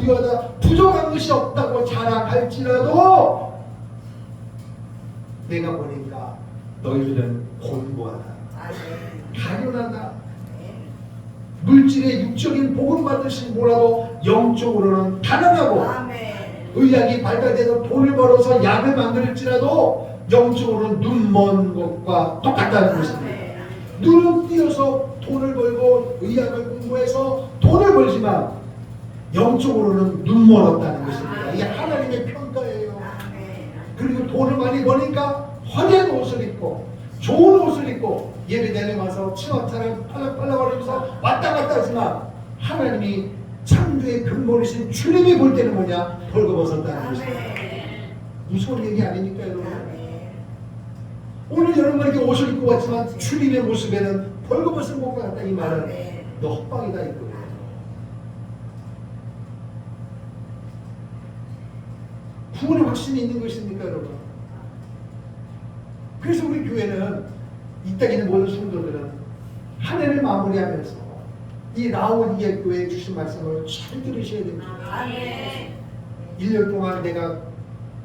Speaker 1: 부족한 것이 없다고 자랑할지라도 내가 보니까 너희들은 곤고하다, 가련하다. 물질의 육적인 복음 받으신 몰라도 영적으로는 가난하고 의학이 발달돼서 돈을 벌어서 약을 만들지라도 영적으로는 눈먼 것과 똑같다는 것입니다. 눈은 띄어서 돈을 벌고 의학을 공부해서 돈을 벌지만 영적으로는 눈멀었다는 것입니다. 이게 하나님의 평가예요. 그리고 돈을 많이 버니까 화려한 옷을 입고 좋은 옷을 입고 예배 내려가서 치마타를 팔락팔락거리면서 왔다 갔다 하지만 하나님이 창조의 근본이신 주님이 볼 때는 뭐냐? 벌거벗었다는 것입니다. 무서운 얘기 아닙니까 여러분? 오늘 여러분이 이렇게 옷을 입고 왔지만 주님의 모습에는 벌거벗은 것 같다. 이 말은 너 헛방이다 이거예요. 구원의 확신이 있는 것입니까 여러분? 그래서 우리 교회는 이 땅에 있는 모든 성도들은 한 해를 마무리하면서 이 라오디게 교회에 주신 말씀을 잘 들으셔야 됩니다. 1년 동안 내가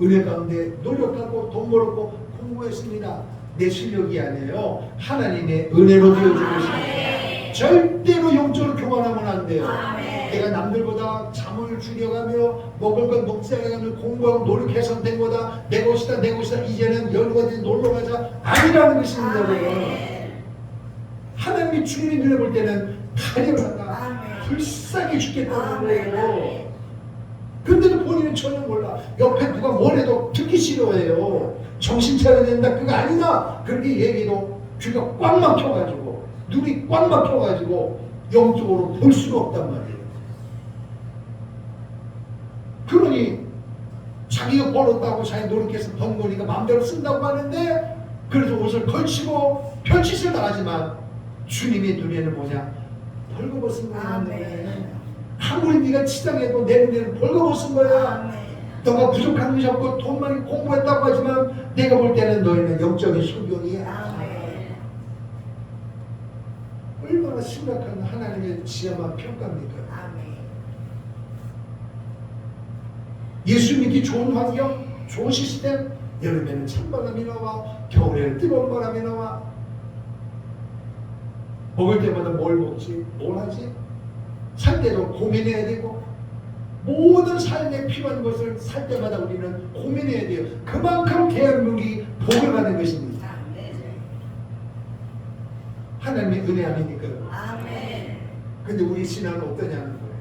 Speaker 1: 은혜 가운데 노력하고 돈 벌었고 공부했습니다. 내 실력이 아니에요. 하나님의 은혜로 되어진 것입니다. 절대로 영적으로 교만하면 안 돼요. 내가 남들보다 잠을 줄여가며 먹을 것 먹지 않아가며 공부하고 노력해서 된 거다. 내 것이다 내 것이다. 이제는 여유가 돼 놀러가자. 아니라는 것입니다. 하나님이 주님이 눈에 볼 때는 가련하다, 불쌍히 죽겠다는 거예요. 근데도 본인은 전혀 몰라. 옆에 누가 뭘 해도 듣기 싫어해요. 정신 차려야 된다, 그거 아니다. 그렇게 얘기도 귀가 꽉 막혀가지고 눈이 꽉 막혀가지고 영적으로 볼 수가 없단 말이에요. 그러니 자기가 벌었다고 자기 노력해서 번 거니까 마음대로 쓴다고 하는데 그래서 옷을 걸치고 별짓을 다 하지만 주님의 눈에는 뭐냐? 벌거벗은 거야. 아무리 네가 치장해도 내 눈에는 벌거벗은 거야. 너가 부족한 것이 없고 돈 많이 공부했다고 하지만 내가 볼 때는 너희는 영적인 소경이야. 얼마나 심각한 하나님의 지혜만 평가입니까? 예수 믿기 좋은 환경, 좋은 시스템. 여름에는 찬바람이 나와, 겨울에는 뜨거운 바람이 나와. 먹을 때마다 뭘 먹지? 뭘 하지? 살 때도 고민해야 되고 모든 삶에 필요한 것을 살 때마다 우리는 고민해야 돼요. 그만큼 대한민국이 복을 받는 것입니다. 하나님의 은혜 아닙니까? 근데 우리 신앙은 어떠냐는 거예요.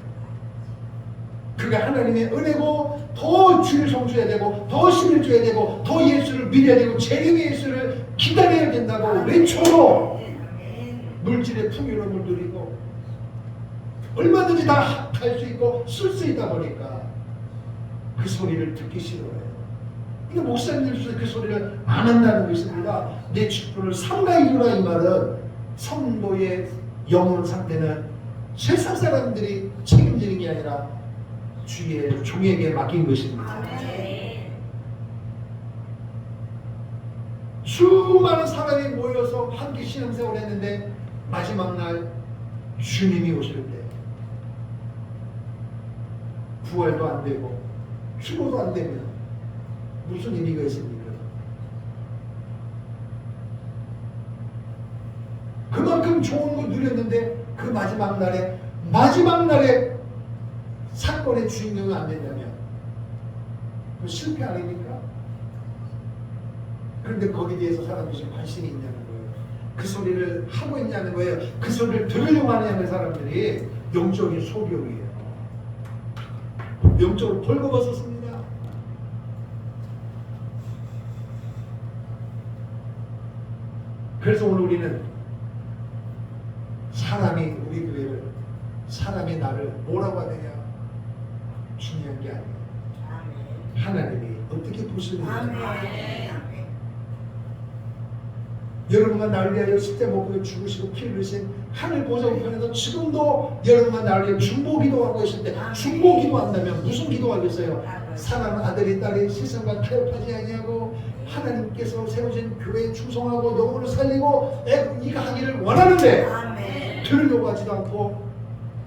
Speaker 1: 그가 하나님의 은혜고 더 주를 성수해야 되고 더 신을 줘야 되고 더 예수를 믿어야 되고 재림의 예수를 기다려야 된다고 외쳐도 물질의 풍요로움을 누리고 얼마든지 다 할 수 있고 쓸 수 있다 보니까 그 소리를 듣기 싫어해요. 이게 목사님들도 그 소리를 안 한다는 것입니다. 내 축복을 삼가히 주라 이 말은 성도의 영혼 상태는 세상 사람들이 책임지는 게 아니라 주의 종에게 맡긴 것입니다. 수많은 사람이 모여서 함께 신앙생활을 했는데 마지막 날 주님이 오실 때 부활도 안 되고 추모도 안 되면 무슨 의미가 있습니까? 그만큼 좋은 거 누렸는데 그 마지막 날에 사건의 주인공이 안 된다면 그 실패 아닙니까? 그런데 거기에 대해서 사람들이 좀 관심이 있냐는 거예요. 그 소리를 하고 있냐는 거예요. 그 소리를 들으려고 하냐는 사람들이 영적인 소경이에요. 영적으로 벌거벗었습니다. 그래서 오늘 우리는 사람이 우리 교회를 사람이 나를 뭐라고 하느냐 중요한 게 아니에요. 하나님이 어떻게 보시느냐. 여러분과 나를 위하여 십자가 못 죽으시고 피 흘리신 하늘 보좌 우편에서 지금도 여러분과 나를 위해 중보 기도하고 계실 때 중보 기도한다면 무슨 기도하겠어요? 사랑하는 아들이 딸이 세상과 타협하지 아니하고 하나님께서 세우신 교회에 충성하고 영혼을 살리고 이가 하기를 원하는데 들으려고 하지도 않고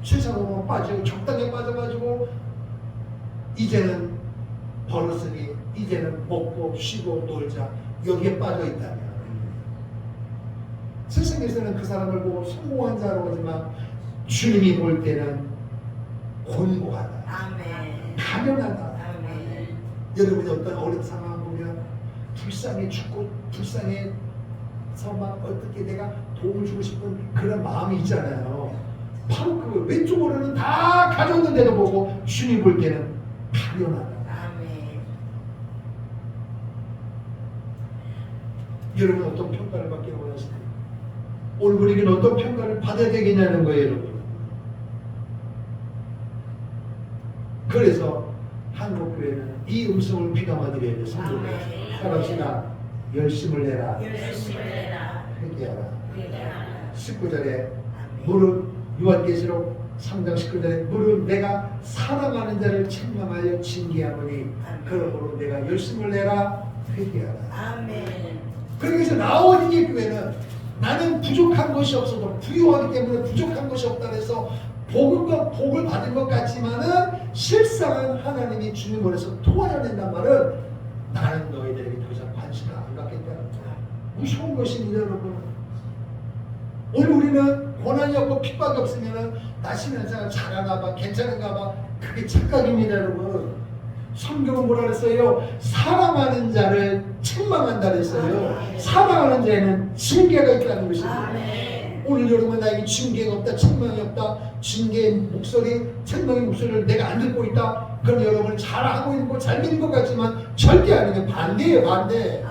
Speaker 1: 세상으로 빠지고 적당히 빠져가지고 이제는 벌었으니 이제는 먹고 쉬고 놀자 여기에 빠져있다면 세상에서는 그 사람을 보고 성공한 자라고 하지만 주님이 볼 때는 곤고하다, 가련하다. 여러분이 어떤 어려운 상황 보면 불쌍해 죽고 불쌍해서 막 어떻게 내가 도움을 주고 싶은 그런 마음이 있잖아요. 바로 그 왼쪽으로는 다 가졌는데도 보고 주님 볼 때는 가련하다. 여러분 어떤 평가를 받기를 원하십니까? 오늘 우리는 어떤 평가를 받아야 되겠냐는 거예요, 여러분. 그래서 한국교회는 이 음성을 귀담아드려야 돼요. 성도들 따라합시다. 열심을 내라. 회개하라. 19절에 무릇 요한계시록 3장 19절에 무릇 내가 사랑하는 자를 책망하여 징계하노니 그러므로 내가 열심을 내라. 회개하라. 그래서 라오디게 교회는 나는 부족한 것이 없어도 부유하기 때문에 부족한 것이 없다 해서 복음과 복을 받은 것 같지만은 실상은 하나님이 주님 보내서 도와야 된단 말은 나는 너희들에게 더 이상 관심을 안 갖겠다는 거야. 무서운 것입니다, 여러분. 오늘 우리는 고난이 없고 핍박이 없으면은 나 신앙생활 잘하나 봐, 괜찮은가 봐. 그게 착각입니다, 여러분. 성경은 뭐라 그랬어요? 사랑하는 자를 책망한다 그랬어요. 사랑하는 자에는 징계가 있다는 것입니다. 오늘 여러분 나에게 징계가 없다, 책망이 없다, 징계의 목소리, 책망의 목소리를 내가 안 듣고 있다. 그럼 여러분 잘하고 있고 잘 믿는 것 같지만 절대 아니에요. 반대예요, 반대.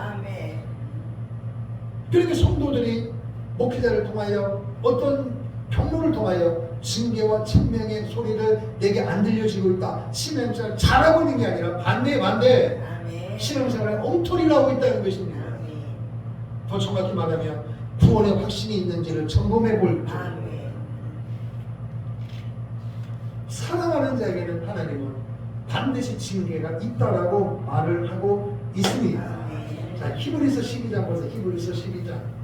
Speaker 1: 그러니까 성도들이 목회자를 통하여 어떤 경로를 통하여 징계와 책명의 소리를 내게 안 들려지고 있다. 신앙생활 잘하고 있는 게 아니라 반대. 신앙생활에 엉터리를 하고 있다는 것입니다. 더 정확히 말하면 구원의 확신이 있는지를 점검해 볼 줄. 사랑하는 자에게는 하나님은 반드시 징계가 있다라고 말을 하고 있습니다. 자, 히브리서 12장 보세요. 히브리서 12장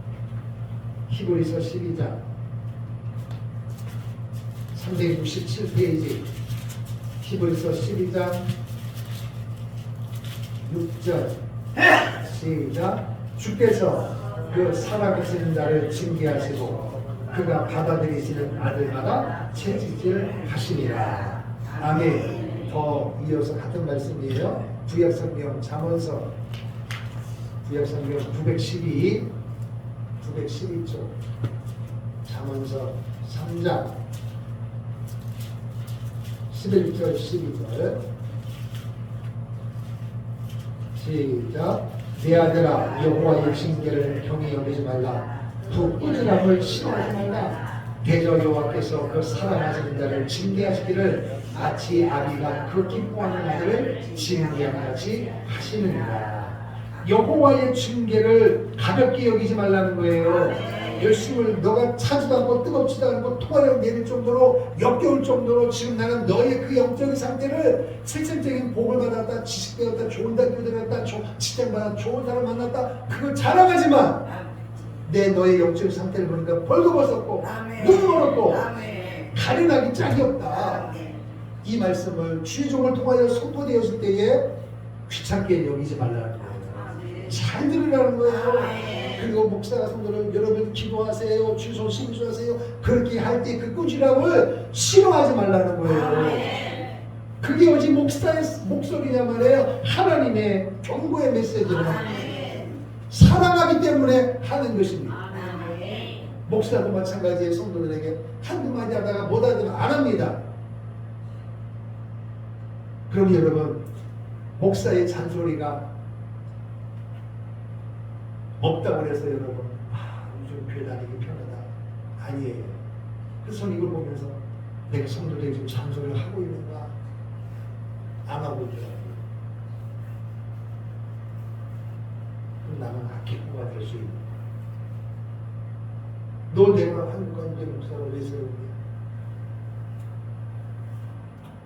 Speaker 1: 367페이지 히브리서 12장 6절 시작. 주께서 그 살아계시는 자를 징계하시고 그가 받아들이시는 아들마다 채찍질 하시니라. 아멘. 더 이어서 같은 말씀이에요. 구약성경 잠언서 구약성경 912쪽 잠언서 3장 11절 12절 시작. 내 아들아 여호와의 징계를 경히 여기지 말라. 그 꾸지람을 싫어하지 말라. 대저 여호와께서 그 사랑하시는 자를 징계하시기를 아치 아비가 그 기뻐하는 아들을 징계함 같이 하시느니라. 여호와의 징계를 가볍게 여기지 말라는 거예요. 열심을 너가 차지도 않고 뜨겁지도 않고 토하여 내릴 정도로 역겨울 정도로 지금 나는 너의 그 영적인 상태를 실질적인 복을 받았다, 지식 배웠다, 좋은 대학교 들었다, 직장 받았다, 좋은 사람 만났다, 그걸 자랑하지만 내 너의 영적인 상태를 보니까 벌거벗었고 눈물 얼었고 가련하기 짝이 없다. 이 말씀을 주의 종을 통하여 선포되었을 때에 귀찮게 여기지 말라는 거예요. 잘 들으라는 거예요. 그리고 목사가 성도를 여러분 기도하세요, 주소 심수하세요, 그렇게 할 때 그 꾸지람을 싫어하지 말라는 거예요. 그게 어찌 목사의 목소리냐 말이에요. 하나님의 경고의 메시지는 사랑하기 때문에 하는 것입니다. 목사도 마찬가지의 성도들에게 한두 마디 하다가 못 하면 안 합니다. 그럼 여러분 목사의 잔소리가 없다고 그래서 여러분 요즘 교회 다니기 편하다 아니에요. 그래서 이걸 보면서 내가 성도들에게 좀 잔소리를 하고 있는가 안 하고 있더라고요. 그럼 나는 기쁨가 될 수 있는 너 내가 한국관계 목사로 왜 세우냐.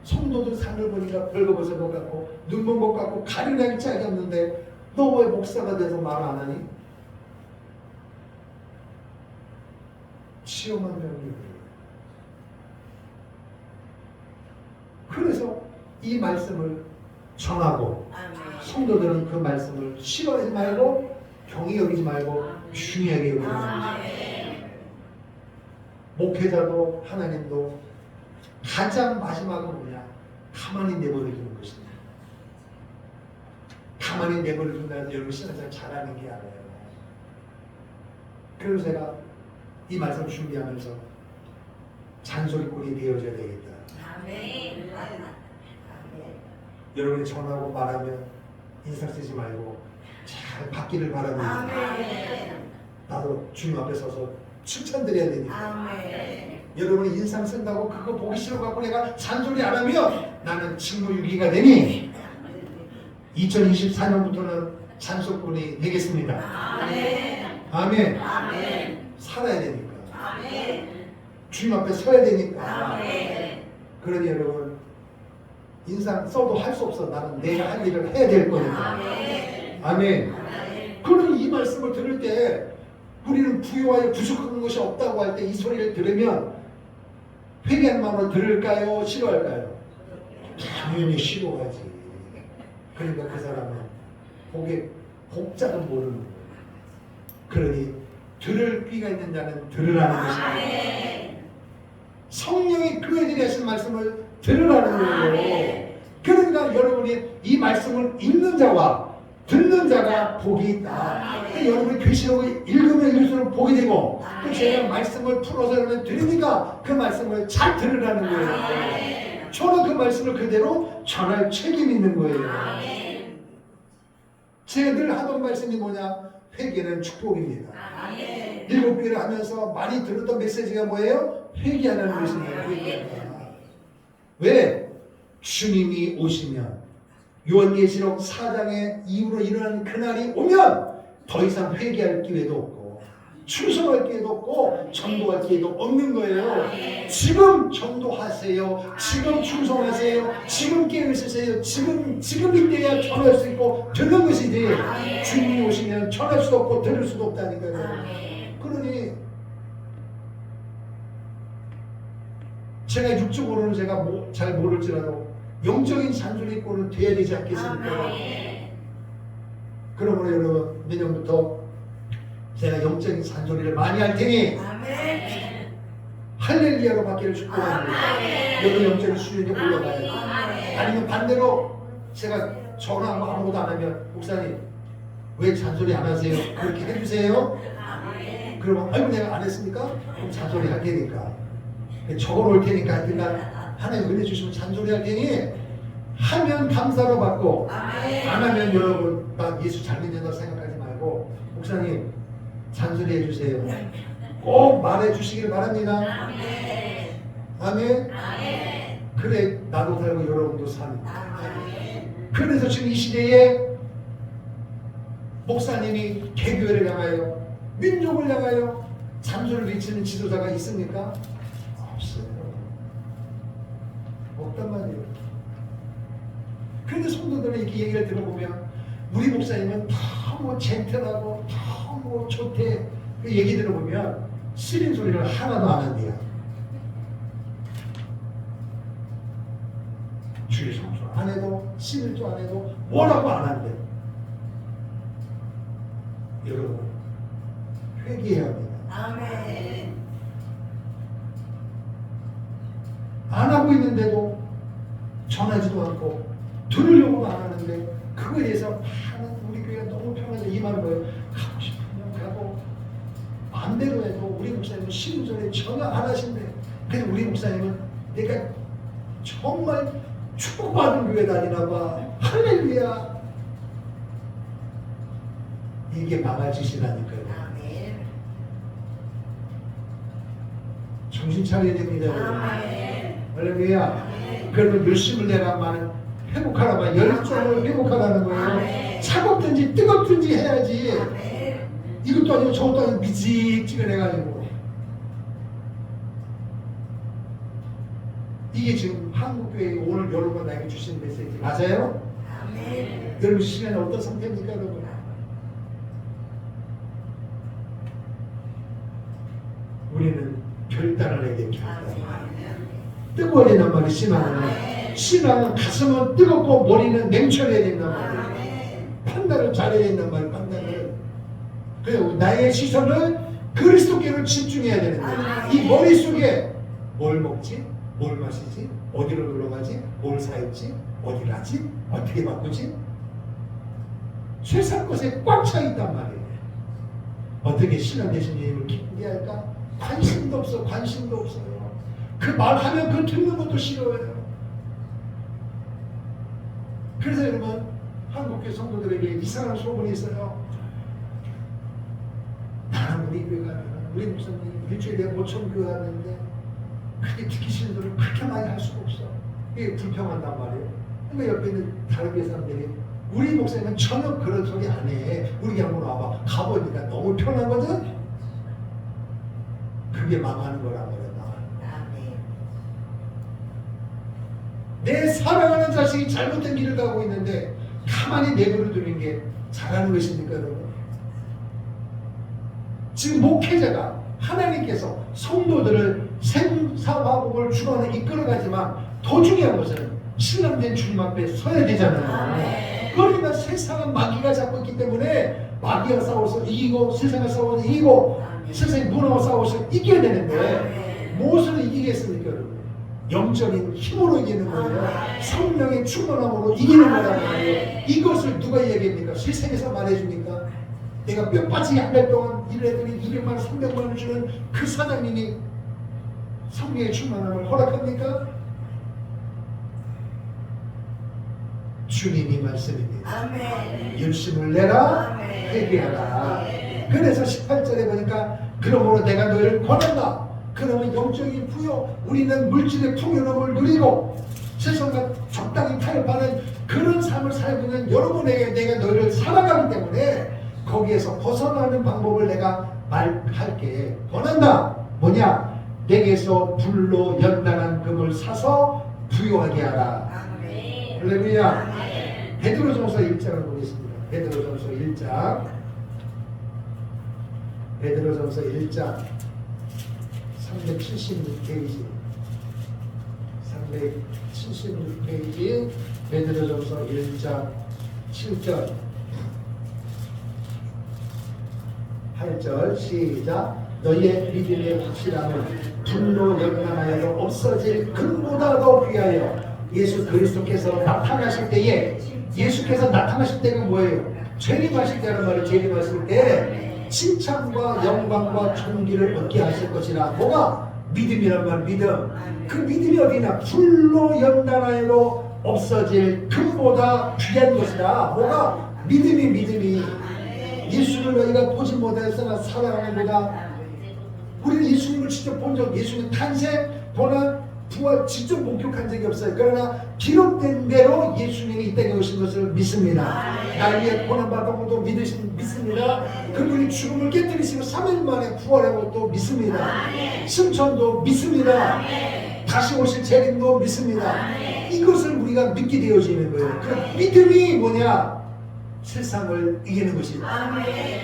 Speaker 1: 성도들 삶을 보니까 벌거벗은 것 같고 눈먼 것 같고 가련하기 짝이 없는데 너 왜 목사가 돼서 말 안 하니? 시험한 명이 그래서 이 말씀을 전하고 성도들은 그 말씀을 싫어하지 말고 경히 여기지 말고 중요하게 여기는 겁니다. 목회자도 하나님도 가장 마지막은 뭐냐? 가만히 내버려두는 것입니다. 가만히 내버려둔다는 여러분 신앙생활 잘하는 게 아니에요. 그래서 제가 이 말씀 준비하면서 잔소리꾼이 되어져야 되겠다. 여러분이 전하고 말하면 인상 쓰지 말고 잘 받기를 바랍니다. 나도 주님 앞에 서서 칭찬드려야 되니까. 여러분이 인상 쓴다고 그거 보기 싫어갖고 내가 잔소리 안 하면 나는 직무유기가 되니 2024년부터는 잔소리꾼이 되겠습니다. 아멘. 살아야 되니까. 주님 앞에 서야 되니까. 그러니 여러분 인상 써도 할 수 없어. 나는 내가 할 일을 해야 될 거니까. 아멘. 그러니 이 말씀을 들을 때 우리는 부유하여 부족한 것이 없다고 할 때 이 소리를 들으면 회개한 마음으로 들을까요? 싫어할까요? 당연히 싫어하지. 그러니까 그 사람은 복작은 모르는 거예요. 그러니 들을 귀가 있는 자는 들으라는 것입니다. 성령이 그에게 하신 말씀을 들으라는 거예요. 그러니까 여러분이 이 말씀을 읽는 자와 듣는 자가 복이 있다. 여러분이 계시록을 읽으면 읽을수록 복이 되고 또 제가 말씀을 풀어서 여러분 들으니까 그 말씀을 잘 들으라는 거예요. 저는 그 말씀을 그대로 전할 책임이 있는 거예요. 제가 늘 하던 말씀이 뭐냐? 회개는 축복입니다. 7개를 하면서 많이 들었던 메시지가 뭐예요? 회개하는 것입니다. 회개하라. 왜? 주님이 오시면 요한계시록 4장의 이후로 일어나는 그날이 오면 더 이상 회개할 기회도 없고 충성할 기회도 없고 전도할 기회도 없는 거예요. 지금 전도하세요. 지금 충성하세요. 지금 깨어있으세요. 지금 이때야 전할 수 있고 듣는 것이지 주님이 오시면 전할 수도 없고 들을 수도 없다니까요. 그러니 제가 육적으로는 제가 잘 모를지라도 영적인 잔소리꾼은 돼야 되지 않겠습니까? 그러므로 여러분 내년부터 제가 영적인 잔소리를 많이 할 테니 할렐루야로 받기를 축복합니다. 여러분 영적인 수준이 올라가요. 아니면 반대로 제가 전화하고 아무것도 안 하면 목사님 왜 잔소리 안 하세요? 그렇게 해주세요. 그러면 아이고 내가 안 했습니까? 그럼 잔소리 할 테니까 적어놓을 테니까 하여튼간 하나님 은혜 주시면 잔소리할 테니 하면 감사로 받고
Speaker 2: 아멘.
Speaker 1: 안 하면 여러분 나 예수 잘 믿는다 생각하지 말고 목사님 잔소리 해주세요. 꼭 말해 주시길 바랍니다.
Speaker 2: 아멘.
Speaker 1: 아멘.
Speaker 2: 아멘.
Speaker 1: 그래 나도 살고 여러분도 사는.
Speaker 2: 아멘.
Speaker 1: 그래서 지금 이 시대에 목사님이 개교회를 향하여 민족을 향하여 잔소리를 외치는 지도자가 있습니까? 없어요. 없단 말이에요. 그런데 성도들은 이렇게 얘기를 들어보면 우리 목사님은 너무 젠틀하고 너무 좋대 그 얘기 들어보면 싫은 소리를 하나도 안 한대요. 주일 성수 안 해도 11조 안 해도 뭐라고 안 한대. 여러분 회개해야 합니다.
Speaker 2: 아멘.
Speaker 1: 안 하고 있는데도 전하지도 않고 들으려고도 안 하는데 그거에 대해서 많은 우리 교회가 너무 편해서 이 말을 거예요. 가고 싶으면 가고 마음대로 해도 우리 목사님은 신음소리 전혀 안 하신대. 그래서 우리 목사님은 내가 정말 축복받은 교회 다니나 봐. 할렐루야. 이게 망할 짓이라니까요.
Speaker 2: 아멘.
Speaker 1: 정신 차려야 됩니다. 여러분.
Speaker 2: 아멘.
Speaker 1: 할렐루야.
Speaker 2: 아멘.
Speaker 1: 그러면 열심을 내라만 회복하라만 열정을 회복하라는 거예요.
Speaker 2: 아멘.
Speaker 1: 차갑든지 뜨겁든지 해야지.
Speaker 2: 아멘.
Speaker 1: 이것도 아니고 저것도 아니고 미직지근해가지고 이게 지금 한국교회 오늘 여러분 나에게 주신 메시지 맞아요?
Speaker 2: 아멘.
Speaker 1: 여러분 시간이 어떤 상태입니까 여러분? 우리는 결단을 해야 돼요. 결단. 뜨거워야 된단 말이에요. 신앙은. 신앙은 가슴은 뜨겁고 머리는 냉철해야 된단 말이에요.
Speaker 2: 아멘.
Speaker 1: 판단을 잘해야 된단 말이에요. 판단을. 그래서 나의 시선을 그리스도께로 집중해야 되는 거예요. 이 머릿속에 뭘 먹지? 뭘 마시지? 어디로 놀러가지? 뭘 사야지? 어디를 하지? 어떻게 바꾸지? 세상 것에 꽉 차 있단 말이에요. 어떻게 신앙 되신 예님을 기쁘게 할까? 관심도 없어. 관심도 없어요. 그 말하면 그 듣는 것도 싫어해요. 그래서 여러분 한국교 성도들에게 이상한 소문이 있어요. 나는 우리 교회 가면 우리 목사님 일주일에 5천 교회 하는데 그게 듣기 싫은 소리를 그렇게 많이 할 수가 없어. 이게 불평한단 말이에요. 근데 옆에 있는 다른 교회 사람들이 우리 목사님은 전혀 그런 소리 안 해. 우리 한번 와봐. 가보니까 너무 편하거든. 그게 망하는 거란 말이야.
Speaker 2: 아멘.
Speaker 1: 내 사랑하는 자식이 잘못된 길을 가고 있는데 가만히 내버려 두는 게 잘하는 것입니까 여러분? 지금 목회자가 하나님께서 성도들을 생사화복을 주관에 이끌어가지만 더 중요한 것은 신앙된 주님 앞에 서야 되잖아요.
Speaker 2: 아멘.
Speaker 1: 그러니까 세상은 마귀가 잡고 있기 때문에 마귀와 싸워서 이기고 세상과 싸워서 이기고
Speaker 2: 아멘.
Speaker 1: 세상의 문화와 싸워서 이겨야 되는데
Speaker 2: 아멘.
Speaker 1: 무엇으로 이기겠습니까 여러분? 영적인 힘으로 이기는 거예요.
Speaker 2: 아멘.
Speaker 1: 성령의 충만함으로 이기는 거란
Speaker 2: 아멘.
Speaker 1: 말이에요. 이것을 누가 얘기합니까? 세상에서 말해줍니까? 내가 뼈빠지게 한 달 동안 일을 했더니 200만 원, 300만 원을 주는 그 사장님이 성령의 충만함을 허락합니까? 주님이 말씀입니다.
Speaker 2: 아멘.
Speaker 1: 열심을 내라,
Speaker 2: 아멘.
Speaker 1: 회개하라.
Speaker 2: 아멘.
Speaker 1: 그래서 18절에 보니까 그러므로 내가 너희를 권한다. 그러면 영적인 부여, 우리는 물질의 풍요로움을 누리고 세상과 적당히 타협하는 그런 삶을 살고 있는 여러분에게 내가 너희를 사랑하기 때문에 거기에서 벗어나는 방법을 내가 말할게. 권한다. 뭐냐? 내게서 불로 연단한 금을 사서 부요하게 하라.
Speaker 2: 아멘.
Speaker 1: 할렐루야.
Speaker 2: 아멘.
Speaker 1: 베드로전서 1장을 보겠습니다. 베드로전서 1장. 베드로전서 1장 376페이지 376페이지 베드로전서 1장 7절 8절 시작. 너희의 믿음의 확실함은 불로 연단하여도 없어질 금보다 더 귀하여 예수 그리스도께서 나타나실 때에, 예수께서 나타나실 때가 뭐예요? 재림하실 때라는 말을 재림하실 때 칭찬과 영광과 존귀를 얻게 하실 것이라. 뭐가? 믿음이란 말, 믿음. 그 믿음이 어디냐? 불로 연단하여도 없어질 금보다 귀한 것이다. 뭐가? 믿음이. 예수를 너희가 보지 못하였으나 사랑하는 보다. 우리는 예수님을 직접 본 적, 예수님 탄생, 고난, 부활 직접 목격한 적이 없어요. 그러나 기록된 대로 예수님이 이 땅에 오신 것을 믿습니다. 날 위해 고난받은 것도 믿습니다. 그분이 죽음을 깨뜨리시고 3일 만에 부활한 것도 믿습니다. 승천도 믿습니다. 다시 오실 재림도 믿습니다. 이것을 우리가 믿게 되어지는 거예요. 그 믿음이 뭐냐? 세상을 이기는 것입니다.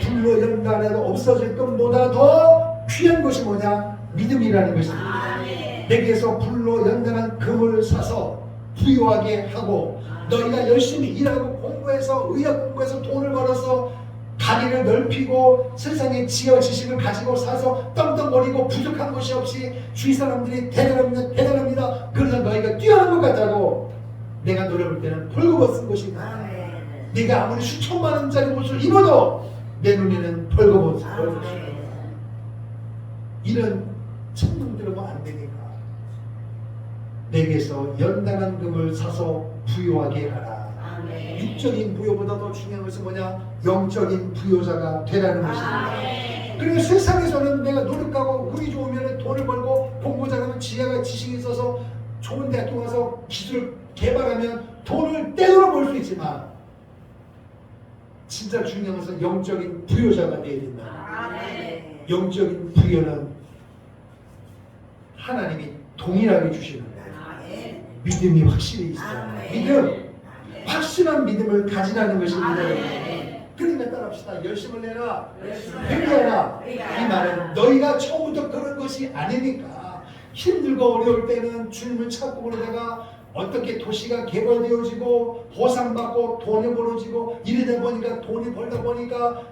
Speaker 1: 불로 연단해도 없어질 것보다 더 귀한 것이 뭐냐? 믿음이라는 것입니다. 내게서 불로 연단한 금을 사서 부유하게 하고, 너희가 열심히 일하고 공부해서 의학 공부해서 돈을 벌어서 가게를 넓히고 세상의 지혜 지식을 가지고 사서 떵떵거리고 부족한 것이 없이 주위 사람들이 대단합니다. 그러나 너희가 뛰어난 것 같다고 내가 노려볼 때는 벌거벗은 것이다. 네가 아무리 수천만 원짜리 옷을 입어도 내 눈에는 벌거벗은 것이다. 이런 천둥 들으면 안 되니까 내게서 연단한 금을 사서 부유하게 하라. 육적인 부여보다 더 중요한 것은 뭐냐? 영적인 부여자가 되라는 것입니다. 그리고 세상에서는 내가 노력하고 운이 좋으면 돈을 벌고 공부 잘하면 지혜가 지식이 있어서 좋은 대학교 가서 기술을 개발하면 돈을 떼돌아 벌 수 있지만 진짜 중요한 것은 영적인 부여자가 되어야 된다. 영적인 부여는 하나님이 동일하게 주시는 거예요. 믿음이 확실히 있어요. 믿음, 확실한 믿음을 가지라는 것입니다. 그러니까 따라합시다. 열심을 내라, 회개하라. 이 말은 너희가 처음부터 그런 것이 아니니까 힘들고 어려울 때는 주님을 찾고 그러다가 어떻게 도시가 개발되어지고 보상받고 돈이 벌어지고 이러다 보니까 돈이 벌다 보니까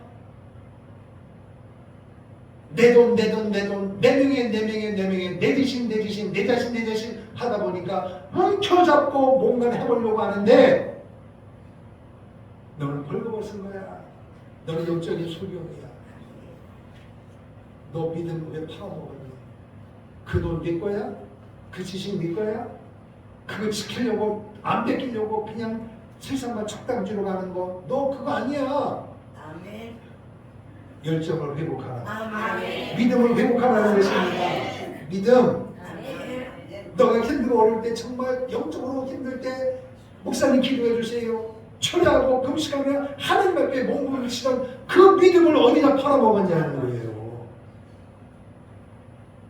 Speaker 1: 내 돈, 내 명예, 내 자신 하다 보니까 뭉쳐잡고 뭔가를 해보려고 하는데 너는 벌거벗은 거야. 너는 영적인 소경이야. 너 믿음 왜 팔아먹었니? 그 돈 네 거야? 그 지식 네 거야? 그거 지키려고 안 뺏기려고 그냥 세상만 적당지로 가는 거 너 그거 아니야. 열정을 회복하라. 믿음을 회복하라는 것입니다. 믿음. 너가 힘들고 어려울 때 정말 영적으로 힘들 때 목사님 기도해 주세요. 철야하고 금식하며 하나님 앞에 몸부림치던 그 믿음을 어디다 팔아먹었냐는 거예요.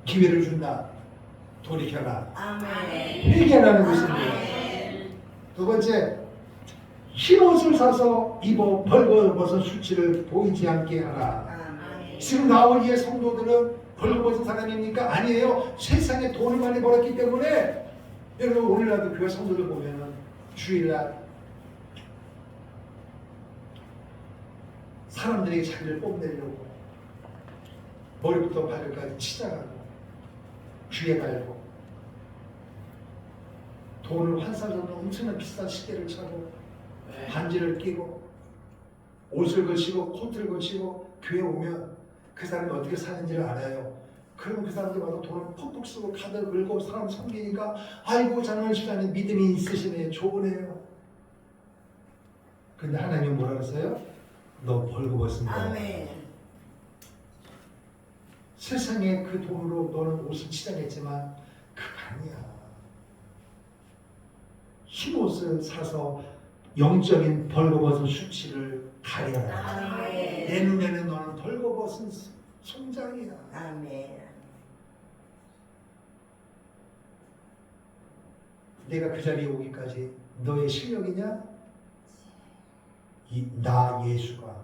Speaker 1: 기회를 준다. 돌이켜라. 회개하라는 것입니다. 두 번째, 흰옷을 사서 입어 벌거벗은 수치를 보이지 않게 하라. 지금 나오기의 성도들은 벌거벗은 사람입니까? 아니에요. 세상에 돈을 많이 벌었기 때문에. 여러분 오늘날도 교회 성도들 보면은 주일날 사람들이 자기를 뽐내려고 머리부터 발끝까지 치장하고 귀에 달고 돈을 환산하는 엄청난 비싼 시계를 차고 반지를 끼고 옷을 걸치고 코트를 걸치고 교회 오면 그 사람이 어떻게 사는지를 알아요. 그러면 그 사람들 와서 돈을 퍽퍽 쓰고 카드 긁고 사람 섬기니까 아이고 장로님 집사님 믿음이 있으시네, 좋으네요. 근데 하나님은 뭐라 그랬어요? 너 벌거벗은 거야. 세상에 그 돈으로 너는 옷을 치장했지만 그거 아니야. 흰 옷을 사서 영적인 벌거벗은 수치를 가려라. 내 눈에는 너는 벌거벗은 송장이야. 내가 그 자리에 오기까지 너의 실력이냐? 나 예수가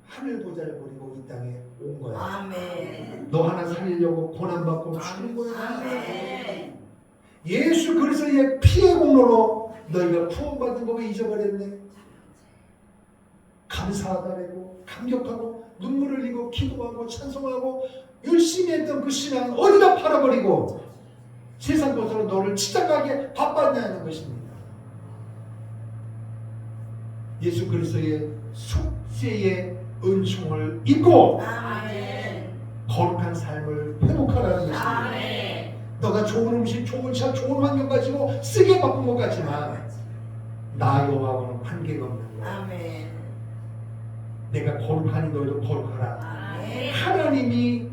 Speaker 1: 하늘 보좌를 버리고 이 땅에 온 거야. 너 하나 살리려고 고난받고 죽은 거야. 예수 그리스도의 피의 공로로 너희가 구원받은 거 왜 잊어버렸네? 감사하다고 감격하고 눈물을 흘리고 기도하고 찬송하고 열심히 했던 그 신앙은 어디다 팔아버리고 세상 것으로 너를 치장하게 바빴냐는 것입니다. 예수 그리스도의 속죄의 은총을 입고 거룩한 삶을 회복하라는 것입니다. 너가 좋은 음식, 좋은 차, 좋은 환경 가지고 쓰게 바쁜 것 같지만 나 여호와와는 관계가 없는 거야.
Speaker 2: 아멘.
Speaker 1: 내가 거룩하니 너희도 거룩하라.
Speaker 2: 아멘.
Speaker 1: 하나님이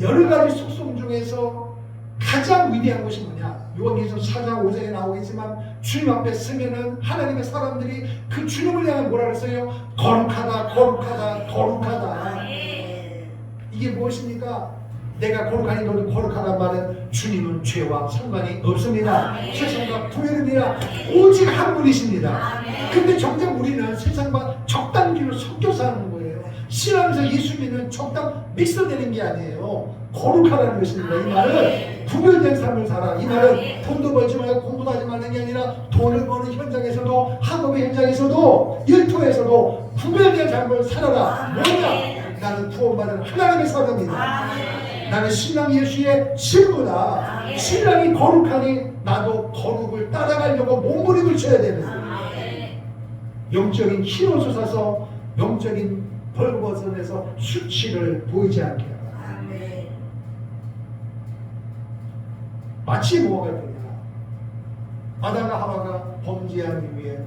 Speaker 1: 여러 가지 속성 중에서 가장 위대한 것이 뭐냐? 요한계시록 4장 5절에 나오겠지만 주님 앞에 서면은 하나님의 사람들이 그 주님을 향해 뭐라 그랬어요? 거룩하다, 거룩하다, 거룩하다.
Speaker 2: 아멘.
Speaker 1: 이게 무엇입니까? 내가 거룩하니 너도 거룩하단 말은 주님은 죄와 상관이 없습니다.
Speaker 2: 아멘.
Speaker 1: 세상과 구별입니다. 오직 한 분이십니다.
Speaker 2: 아멘.
Speaker 1: 근데 정작 우리는 세상과 적당기로 섞여 사는 거예요. 신앙에서 예수 믿는 적당 믹스되는 게 아니에요. 거룩하다는 것입니다. 이 말은 구별된 삶을 살아. 이 말은 돈도 벌지 말고 공부도 하지 말는 게 아니라 돈을 버는 현장에서도 학업의 현장에서도 일터에서도 구별된 삶을 살아라. 뭐냐? 나는 구원받은 하나님의 사람이다. 나는 신랑 예수의 신부다. 신랑이 거룩하니 나도 거룩을 따라가려고 몸부림을 쳐야 되는 거예요. 영적인 흰옷을 사서 영적인 벌거벗어내서 수치를 보이지 않게 하라.
Speaker 2: 아멘.
Speaker 1: 마치 뭐가 되냐? 아담과 하와가 범죄한 이후에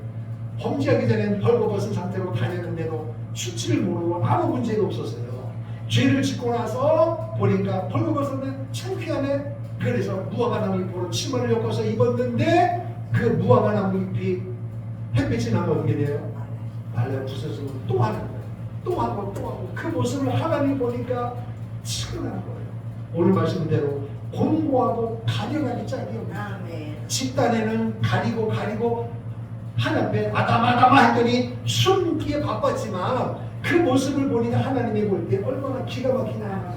Speaker 1: 범죄하기 전엔 벌거벗은 상태로 다녔는데도 수치를 모르고 아무 문제가 없었어요. 죄를 짓고 나서 보니까 벌거벗은 창피하네. 그래서 무화과 나무 잎으로 치마를 엮어서 입었는데 그 무화과 나무 잎이 햇빛이 나면 어떻게 돼요? 말려 부서지고 또 하는 거예요. 또 하고 또 하고 그 모습을 하나님 보니까 치근한 거예요. 오늘 말씀대로 공부하고 가려가기 짝이 없는
Speaker 2: 아멘.
Speaker 1: 집단에는 가리고 하나님 앞에 아담아 했더니 숨기에 바빴지만 그 모습을 보니까 하나님이 볼 때 얼마나 기가 막히나.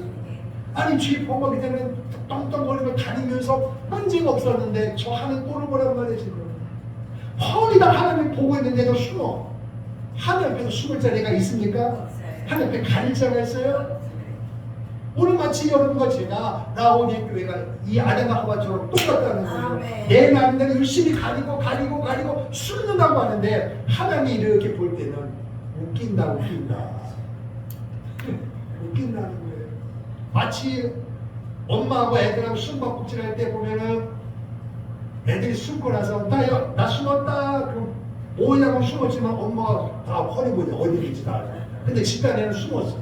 Speaker 1: 아니 주위 보고 그때는 떵떵거리며 다니면서 문제가 없었는데 저 하는 꼴을 보란 말이에요. 지금 훤히 다 하나님이 보고 있는데도 숨어. 하나님 앞에서 숨을 자리가 있습니까? 하나님 앞에 가릴 자가 있어요? 오늘 마치 여러분과 제가 라오디에 교회가 이 아담과 하와처럼 똑같다는 거예요.
Speaker 2: 아멘.
Speaker 1: 내 남자는 열심히 가리고 숨는다고 하는데 하나님이 이렇게 볼 때는 웃긴다. 웃긴다는 거예요. 마치 엄마하고 애들하고 숨바꼭질 할 때 보면은 애들이 숨고 나서 나 숨었다. 그럼 오냐고 숨었지만 엄마가 다 훤히 보냐. 어디 있지 다. 근데 집단에는 숨었어.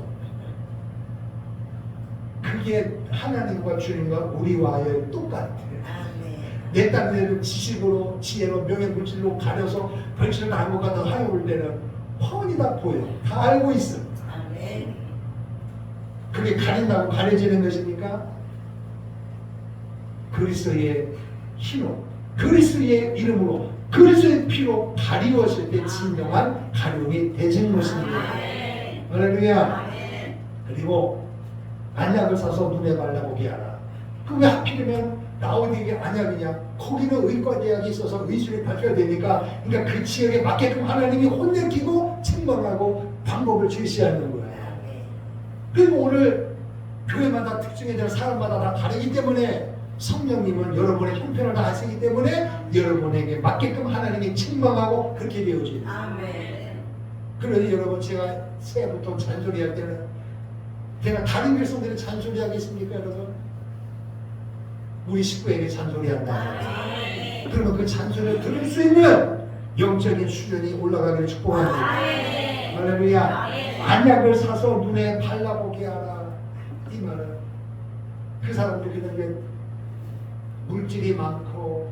Speaker 1: 그게 하나님과 주님과 우리와의 똑같아요.
Speaker 2: 아멘.
Speaker 1: 내 딴데를 지식으로 지혜로 명예물질로 가려서 벌칙을 당한 것 같아서 하여 볼 때는 훤히 다 보여. 다 알고 있어.
Speaker 2: 아멘.
Speaker 1: 그게 가린다고 가려지는 것입니까? 그리스도의 힘으로 그리스도의 이름으로 그리스도의 피로 가리웠을 때 진정한 가려움이 되는 것입니다. 할렐루야. 그리고 안약을 사서 눈에 발라보게 하라. 그왜 하필이면 라오디게 안약이냐? 거기는 의과대학이 있어서 의술이 밝혀야 되니까 그러니까 그 지역에 맞게끔 하나님이 혼내키고 책망하고 방법을 제시하는 거예요. 그리고 오늘 교회마다 특징에 대한 사람마다 다 다르기 때문에 성령님은 여러분의 형편을 다 아시기 때문에 여러분에게 맞게끔 하나님이 책망하고 그렇게 되어지는 거예요.
Speaker 2: 아멘.
Speaker 1: 그러니 여러분 제가 새해부터 잔소리할 때는 제가 다른 백성들이 잔소리하겠습니까 여러분? 우리 식구에게 잔소리한다. 그러면 그 잔소리를 들을 수 있는 영적인 수준이 올라가기를 축복합니다. 할렐루야. 안약을 사서 눈에 발라보게 하라. 이 말은 그 사람들이 그냥 물질이 많고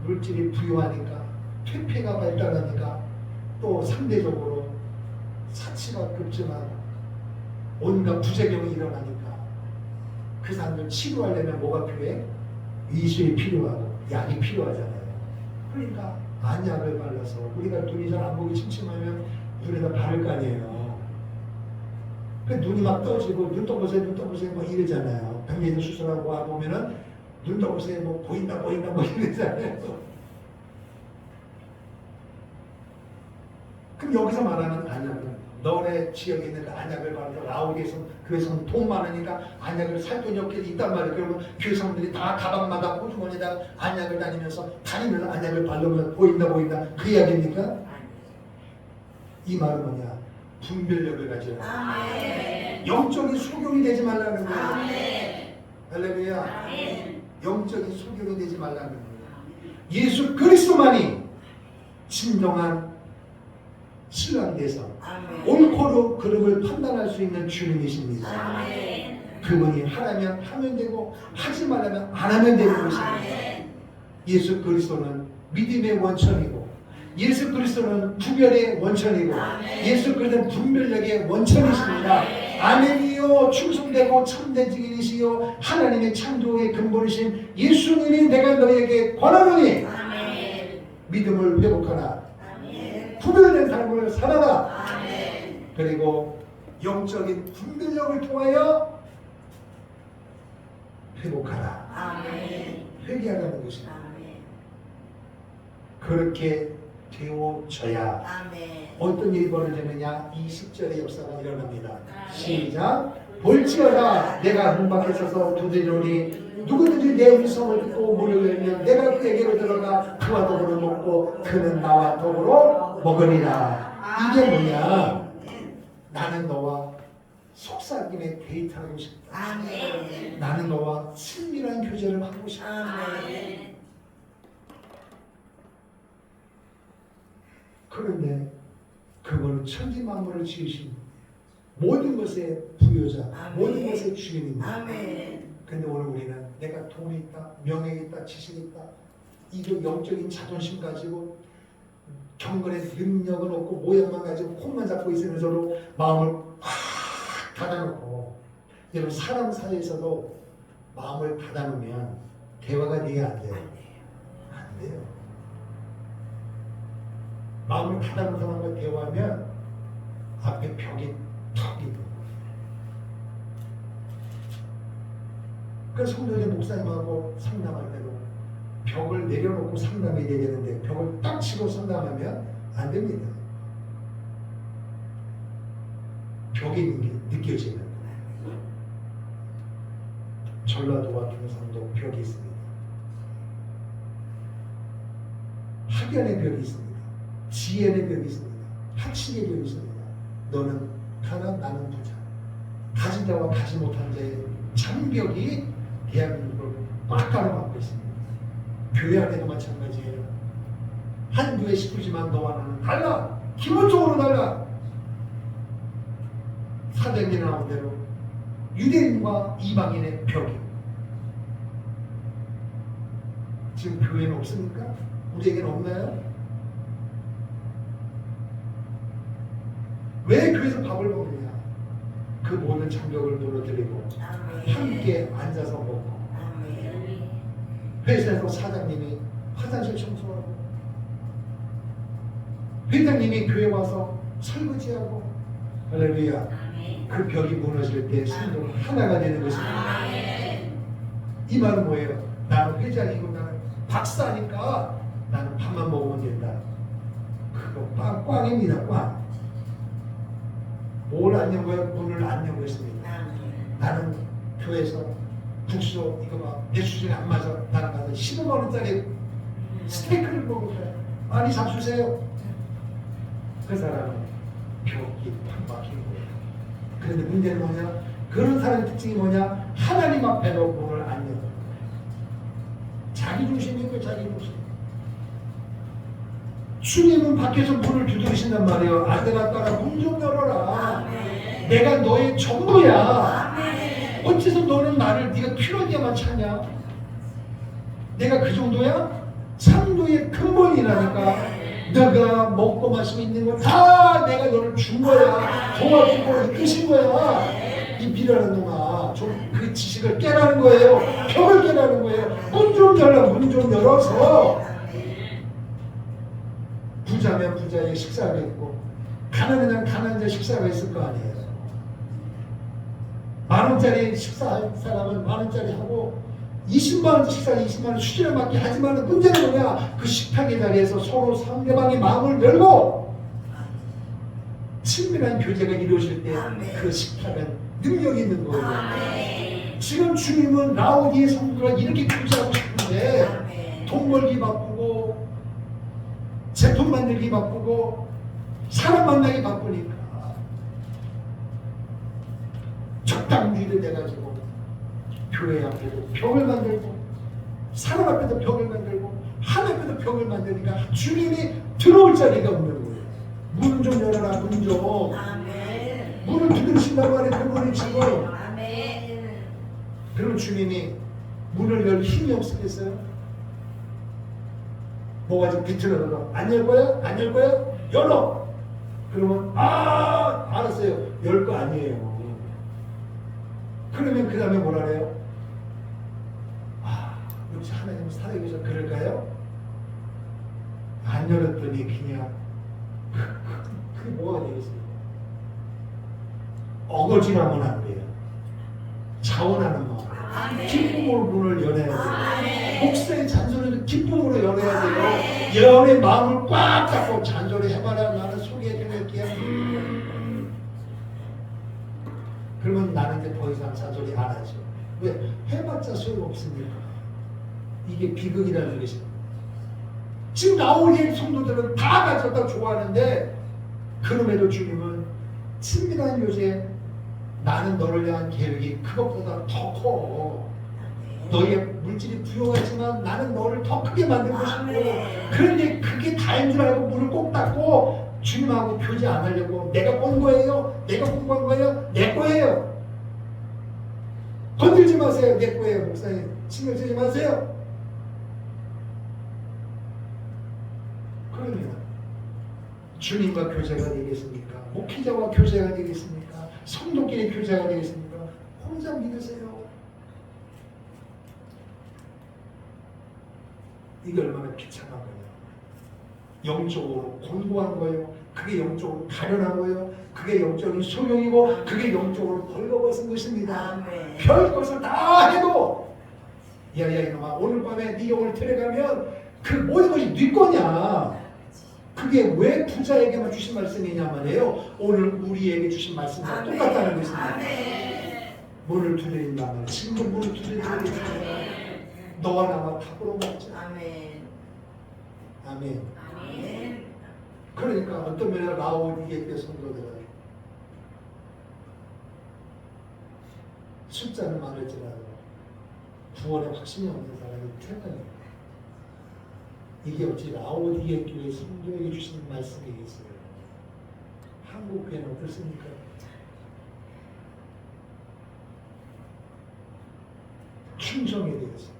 Speaker 1: 물질이 부유하니까 퇴폐가 발달하니까 또 상대적으로 사치가 급증하고 온갖 부작용이 일어나니까 그 사람들 치료하려면 뭐가 필요해? 의술이 필요하고 약이 필요하잖아요. 그러니까 안약을 발라서 우리가 눈이 잘 안 보기 침침하면 눈에다 바를 거 아니에요. 그 눈이 막 떠지고 눈 떠보세요 뭐 이러잖아요. 백내장 수술하고 와 보면은 눈 떠보세요 뭐 보인다 뭐 이러잖아요. 그럼 여기서 말하는 안약은 너네 지역에 있는 그 안약을 바르고 라오디에서 교회에서는 돈 많으니까 안약을 살 돈이 없게 있단 말이에요. 그러면 교회 사람들이 다 가방마다 호주머니에다 안약을 다니면서 안약을 바르면 보인다 그 이야기입니까? 이 말은 뭐냐? 분별력을 가져야
Speaker 2: 아멘.
Speaker 1: 영적인 소경이 되지 말라는 거예요.
Speaker 2: 아멘.
Speaker 1: 할렐루야.
Speaker 2: 아멘.
Speaker 1: 영 영적인 소경이 되지 말라는 거예요. 예수 그리스도만이 진정한 신랑대사,
Speaker 2: 아멘.
Speaker 1: 옳고 그름을 판단할 수 있는 주님이십니다.
Speaker 2: 아멘.
Speaker 1: 그분이 하라면 하면 되고 하지 말라면 안 하면 되는 것입니다.
Speaker 2: 아멘.
Speaker 1: 예수 그리스도는 믿음의 원천이고 예수 그리스도는 구별의 원천이고 예수 그리스도는 분별력의 원천이십니다. 아멘이요. 충성되고 참된 증인이시요 하나님의 창조의 근본이신 예수님이 내가 너에게 권하노니
Speaker 2: 아멘.
Speaker 1: 믿음을 회복하라.
Speaker 2: 아멘.
Speaker 1: 구별된 삶을 살아라.
Speaker 2: 아멘.
Speaker 1: 그리고 영적인 분별력을 통하여 회복하라.
Speaker 2: 아멘.
Speaker 1: 회개하라는 것입니다.
Speaker 2: 아멘.
Speaker 1: 그렇게 되어져야
Speaker 2: 아멘.
Speaker 1: 어떤 일이 벌어지느냐? 이 10절의 역사가 일어납니다. 시작. 볼지어다 내가 문 밖에 서서 두드리노니 누구든지 내 음성을 듣고 문을 열면 내가 그에게로 들어가 그와 더불어 먹고 그는 나와 더불어 먹으리라. 이게 뭐냐? 나는 너와 속삭임의 데이트하고 싶다.
Speaker 2: 아멘.
Speaker 1: 나는 너와 친밀한 교제를 하고 싶다.
Speaker 2: 아멘.
Speaker 1: 그런데 그거는 천지 만물을 지으신 모든 것의 부여자,
Speaker 2: 아멘.
Speaker 1: 모든 것의 주인입니다.
Speaker 2: 아멘.
Speaker 1: 근데 오늘 우리는 내가 돈이 있다, 명예가 있다, 지식이 있다, 이거 영적인 자존심 가지고 경건의 능력은 없고 모양만 가지고 콩만 잡고 있으면서도 마음을 확 닫아놓고, 여러분 사람 사이에서도 마음을 닫아놓으면 대화가 돼야 안 돼요? 안 돼요. 마음을 닫아놓은 사람과 대화하면 앞에 벽이 턱 있고. 그래서 성도들 목사님하고 상담할 때도 벽을 내려놓고 상담해야 되는데 벽을 딱 치고 상담하면 안 됩니다. 벽이 있는 게 느껴지는. 전라도와 경상도 벽이 있습니다. 학연의 벽이 있습니다. 지혜의 벽이 있습니다. 학식의 벽이 있습니다. 너는 가난, 나는 부자. 가진 자와 가지 못한 자의 장벽이 대한민국을 꽉 가로막고 있습니다. 교회 안에도 마찬가지예요. 한 교회 식구지만 너와 나는 달라. 기본적으로 달라. 사도행전에 나온 대로 유대인과 이방인의 벽이. 지금 교회는 없습니까? 우리에게는 없나요? 왜 교회에서 밥을 먹느냐? 그 모든 장벽을 무너뜨리고
Speaker 2: 아멘.
Speaker 1: 함께 앉아서 먹고,
Speaker 2: 아멘.
Speaker 1: 회사에서 사장님이 화장실 청소하고, 회장님이 교회 와서 설거지하고, 할렐루야.
Speaker 2: 아멘.
Speaker 1: 그 벽이 무너질 때 성도는 하나가 되는 것입니다.
Speaker 2: 아멘.
Speaker 1: 이 말은 뭐예요? 나는 회장이고 나는 박사니까 나는 밥만 먹으면 된다. 그거 꽝입니다. 꽝. 뭘 안 연거예요? 문을 안 연거 있습니다.
Speaker 2: 아멘.
Speaker 1: 나는 교회에서 국수 이거 막 내 수준에 안 맞아. 나는 가서 15만 원짜리 스테이크를 먹을 거야. 많이 잡수세요. 그 사람은 벽이 팍 막힌 거예요. 그런데 문제는 뭐냐? 그런 사람의 특징이 뭐냐? 하나님 앞에도 문을 안 열어. 자기 중심이고 자기 중심. 주님은 밖에서 문을 두드리신단 말이에요. 아들아 딸아 문 좀 열어라.
Speaker 2: 아멘.
Speaker 1: 내가 너의 전부야.
Speaker 2: 아멘.
Speaker 1: 어째서 너는 나를 네가 필요하게만 찾냐? 내가 그 정도야? 창조의 근본이라니까. 너가 먹고 마시고 있는 거 다 내가 너를 준 거야. 도와주고 이끄신 거야. 이 미련한 놈아, 좀 그 지식을 깨라는 거예요. 벽을 깨라는 거예요. 문 좀 열라. 문 좀 열어서. 부자면 부자의 식사가 있고 가난하면 가난한 자 식사가 있을 거 아니에요. 만 원짜리 식사할 사람은 만 원짜리 하고 20만 원 식사 20만 원 수준에 맞게 하지만 문제는 뭐냐? 그 식탁의 자리에서 서로 상대방의 마음을 열고 친밀한 교제가 이루어질 때 그 식탁은 능력이 있는 거예요. 지금 주님은 라오디의 성도가 이렇게 교제하고 싶은데 돈 벌기 바쁘고 제품 만들기 바쁘고 사람 만나기 바쁘니까 적당주의를 내가지고 교회 앞에도 벽을 만들고 사람 앞에도 벽을 만들고 하늘 앞에도 벽을 만드니까 주님이 들어올 자리가 없는 거예요. 문 좀 열어라, 문 좀.
Speaker 2: 아멘.
Speaker 1: 문을 두드리신다고 하는 그분이 지금.
Speaker 2: 아멘.
Speaker 1: 그럼 주님이 문을 열 힘이 없으겠어요? 뭐가 좀 비틀어서 안 열 거야? 안 열 거야? 열어! 그러면 알았어요. 열 거 아니에요. 그러면 그 다음에 뭐라 그래요? 역시 하나님 살아계셔서 그럴까요? 안 열었더니 그냥 그게 뭐가 되겠어요? 어거지라면 안 돼요. 자원하는 마음.
Speaker 2: 아멘.
Speaker 1: 기쁨으로 문을 열어야 돼요.
Speaker 2: 아멘.
Speaker 1: 목사의 잔소리도 기쁨으로 열어야 돼요. 여러분의 마음을 꽉 잡고 잔소리 해봐라. 나는 소개해드릴게요. 그러면 나는 이제 더 이상 잔소리 안 하죠. 왜? 해봤자 소용없으니까. 이게 비극이라는 것입니다. 지금 나오는 성도들은 다 가졌다 좋아하는데 그럼에도 주님은 친밀한 요새 나는 너를 향한 계획이 그것보다 더 커. 너의 물질이 부여하지만 나는 너를 더 크게 만들고 싶고 그런데 그게 다인 줄 알고 문을 꼭 닫고 주님하고 교제 안 하려고 내가 본 거예요? 내가 공부한 거예요? 내 거예요. 건들지 마세요. 내 거예요. 목사님 신경 쓰지 마세요. 그러면 주님과 교제가 되겠습니까? 목회자와 교제가 되겠습니까? 성도끼리 교제가 되겠습니까? 혼자 믿으세요. 이게 얼마나 비참한 거예요. 영적으로 공부한 거예요. 그게 영적으로 가련한 거예요. 그게 영적인 소용이고 그게 영적으로 벌거벗은 것입니다.
Speaker 2: 아멘.
Speaker 1: 별 것을 다 해도 야야 이놈아 오늘 밤에 네 영을 데려가면 그 모든 것이 네 거냐. 그게 왜 부자에게만 주신 말씀이냐 말이에요. 오늘 우리에게 주신 말씀과 똑같다는 것입니다.
Speaker 2: 아멘.
Speaker 1: 문을 두드린다면 지금 문을 두드리는 너와 나와 탑으로 먹자.
Speaker 2: 아멘.
Speaker 1: 아멘.
Speaker 2: 아멘.
Speaker 1: 그러니까 어떤 면에서 라오디게 성도들은 숫자는 많을지라도 구원의 확신이 없는 사람이 태어납니다. 이게 어찌 라오디게 교회 성도에게 주신 말씀이겠어요. 한국 교회는 어떻습니까? 충성에 대해서,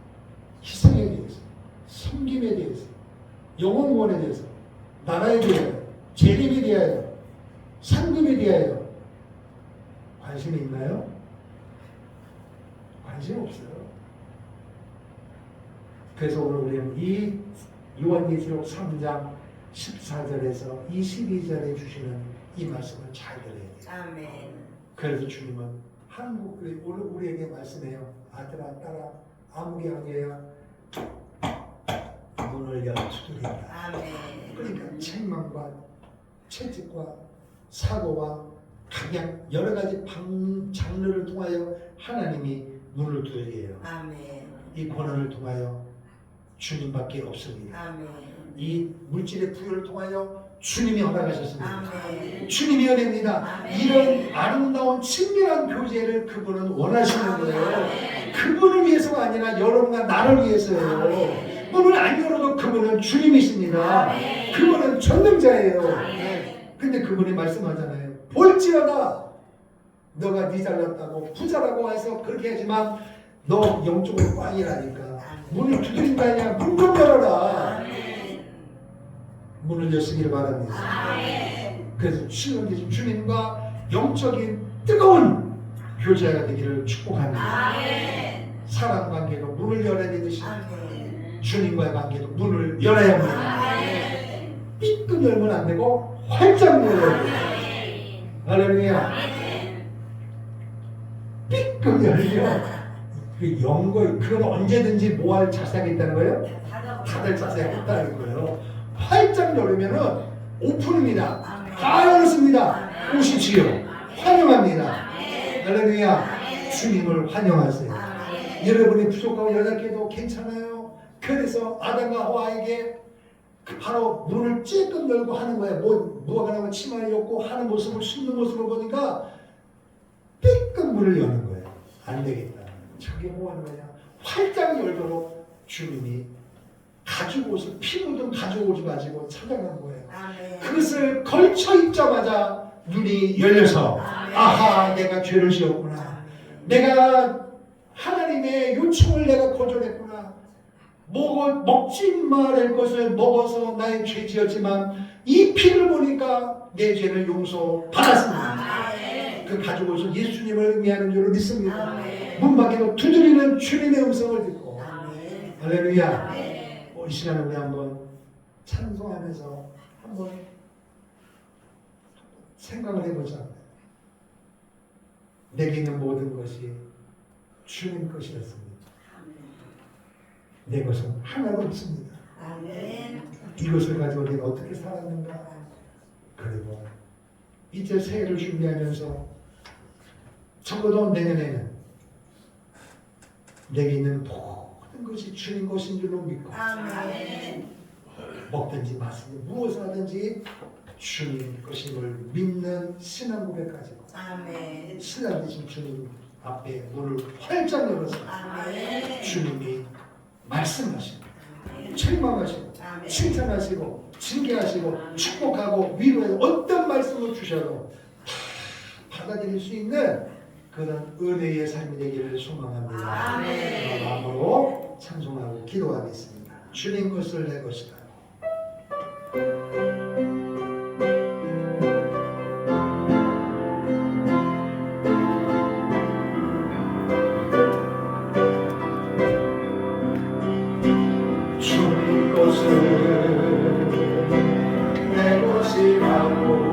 Speaker 1: 희생에 대해서, 섬김에 대해서, 영혼 구원에 대해서, 나라에 대하여, 재림에 대하여, 상급에 대하여 관심이 있나요? 관심 없어요. 그래서 오늘 우리는 이 요한계시록 3장 14절에서 22절에 주시는 이 말씀을 잘 들어야 돼요.
Speaker 2: 아멘.
Speaker 1: 그래서 주님은 한국 교회 오늘 우리에게 말씀해요. 아들아 딸아 아무개 아니에요. 문을 열어 두드린다.
Speaker 2: 아멘.
Speaker 1: 그러니까 책망과 채찍과 사고와 각양 여러 가지 장르를 통하여 하나님이 문을 두드려요.
Speaker 2: 아멘.
Speaker 1: 이 권한을 통하여 주님밖에 없습니다.
Speaker 2: 아멘.
Speaker 1: 이 물질의 부여를 통하여 주님이 허락하셨습니다.
Speaker 2: 아멘.
Speaker 1: 주님이 은혜입니다.
Speaker 2: 아멘.
Speaker 1: 이런 아름다운 친밀한 교제를 그분은 원하시는 거예요. 그분을 위해서가 아니라 여러분과 나를 위해서예요.
Speaker 2: 아멘.
Speaker 1: 문을 안 열어도 그분은 주님이십니다.
Speaker 2: 아멘.
Speaker 1: 그분은 전능자예요.
Speaker 2: 아멘.
Speaker 1: 근데 그분이 말씀하잖아요. 볼지어다 너가 네 잘났다고 부자라고 해서 그렇게 하지만 너 영적으로 꽝이라니까. 문을 두드린다 아니야. 문 좀 열어라.
Speaker 2: 아멘.
Speaker 1: 문을 여시기를 바랍니다.
Speaker 2: 아멘.
Speaker 1: 그래서 주님과 영적인 뜨거운 교제가 되기를 축복합니다.
Speaker 2: 아멘.
Speaker 1: 사람 관계도 문을 열어야 되듯이
Speaker 2: 아멘.
Speaker 1: 주님과의 관계도 문을 열어야 합니다.
Speaker 2: 아멘.
Speaker 1: 삐끗 열면 안 되고 활짝 열어야 돼요.
Speaker 2: 아멘.
Speaker 1: 할렐루야.
Speaker 2: 아멘.
Speaker 1: 삐끗 열면 그 영거 그건 언제든지 뭐 할 자세가 있다는 거예요? 닫을 자세가 있다는 거예요. 활짝 열으면은 오픈입니다. 다 열었습니다. 오십시오. 환영합니다. 할렐루야. 주님을 환영하세요. 여러분이 부족하고 연약해도 괜찮아요. 그래서 아담과 하와에게 바로 문을 찔끔 열고 하는 거예요. 뭐가 나면 치마를 엮고 하는 모습을 숨는 모습을 보니까 삐끔 문을 여는 거예요. 안 되겠다. 저게 뭐 하는 거냐. 활짝 열도록 주님이 가지고 오서 피 묻은 가져오지 가지고 찾아간 거예요.
Speaker 2: 아멘.
Speaker 1: 그것을 걸쳐 입자마자 눈이 열려서 아하, 내가 죄를 지었구나. 내가 하나님의 요청을 내가 거절했구나. 먹지 말을 것을 먹어서 나의 죄 지었지만 이 피를 보니까 내 죄를 용서받았습니다. 그 가지고서 예수님을 의미하는 줄로 믿습니다. 문 밖에도 두드리는 주님의 음성을 듣고 할렐루야. 이 시간에 우리 한번 찬송하면서 한번 생각을 해보자. 내게 있는 모든 것이 주님 것이었습니다. 내 것은 하나도 없습니다. 이것을 가지고 내가 어떻게 살았는가. 그리고 이제 새해를 준비하면서 적어도 내년에는 내게 있는 모든 것이 주님 것인 줄로 믿고 먹든지 마시든지 무엇을 하든지 주님 것임을 믿는 신앙 고백 가지고 신앙 되신 주님 앞에 문을 활짝 열어서 주님이 말씀하시고 책망하시고 칭찬하시고 징계하시고 축복하고 위로해서 어떤 말씀을 주셔도 다 받아들일 수 있는 그런 은혜의 삶이 되기를 소망합니다. 마음으로 찬송하고 기도하겠습니다. 주님 것을 내 것이다. 주님 것을 내 것이라고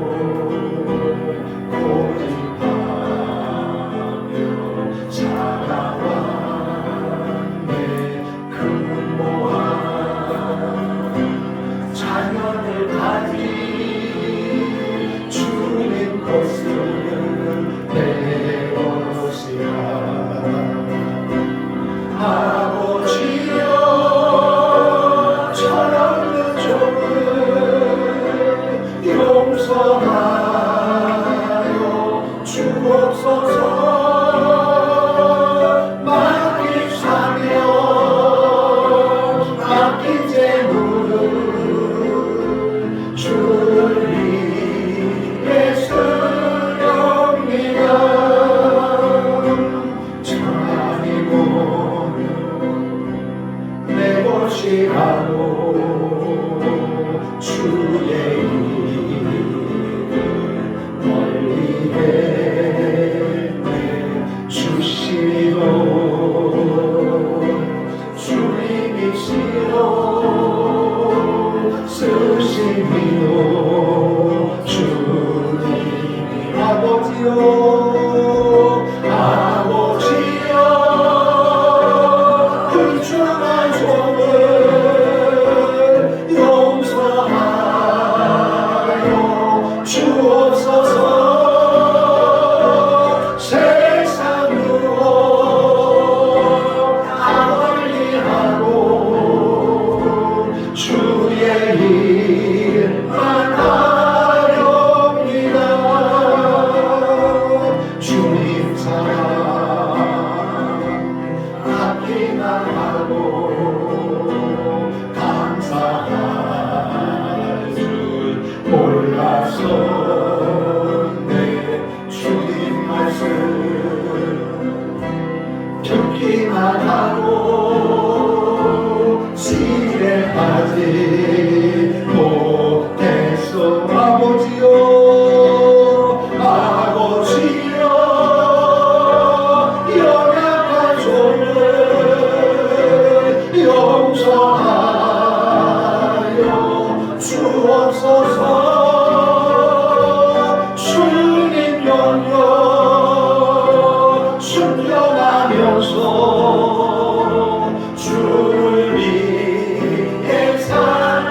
Speaker 1: 주를 위해 살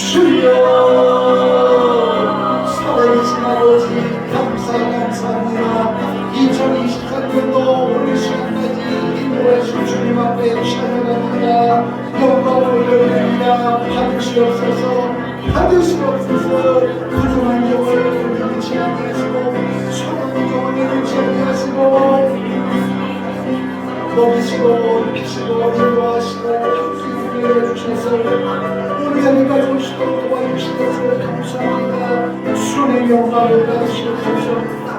Speaker 1: 주여 살아계신 아버지 감사합니다. 2023년도 오늘 시간까지 인도하신 주님 앞에 찬양합니다. 영광을 올려드립니다. 받으시옵소서. 부정한 영을 내리지 아니하시고 선한 영을 내리지 아니하시고 먹이시고 피시고 인도하시고 함께 해주셔서 우리 안에까지 오시도록 도와주신 것을 감사합니다. 주님의 영광을 받으시옵소서.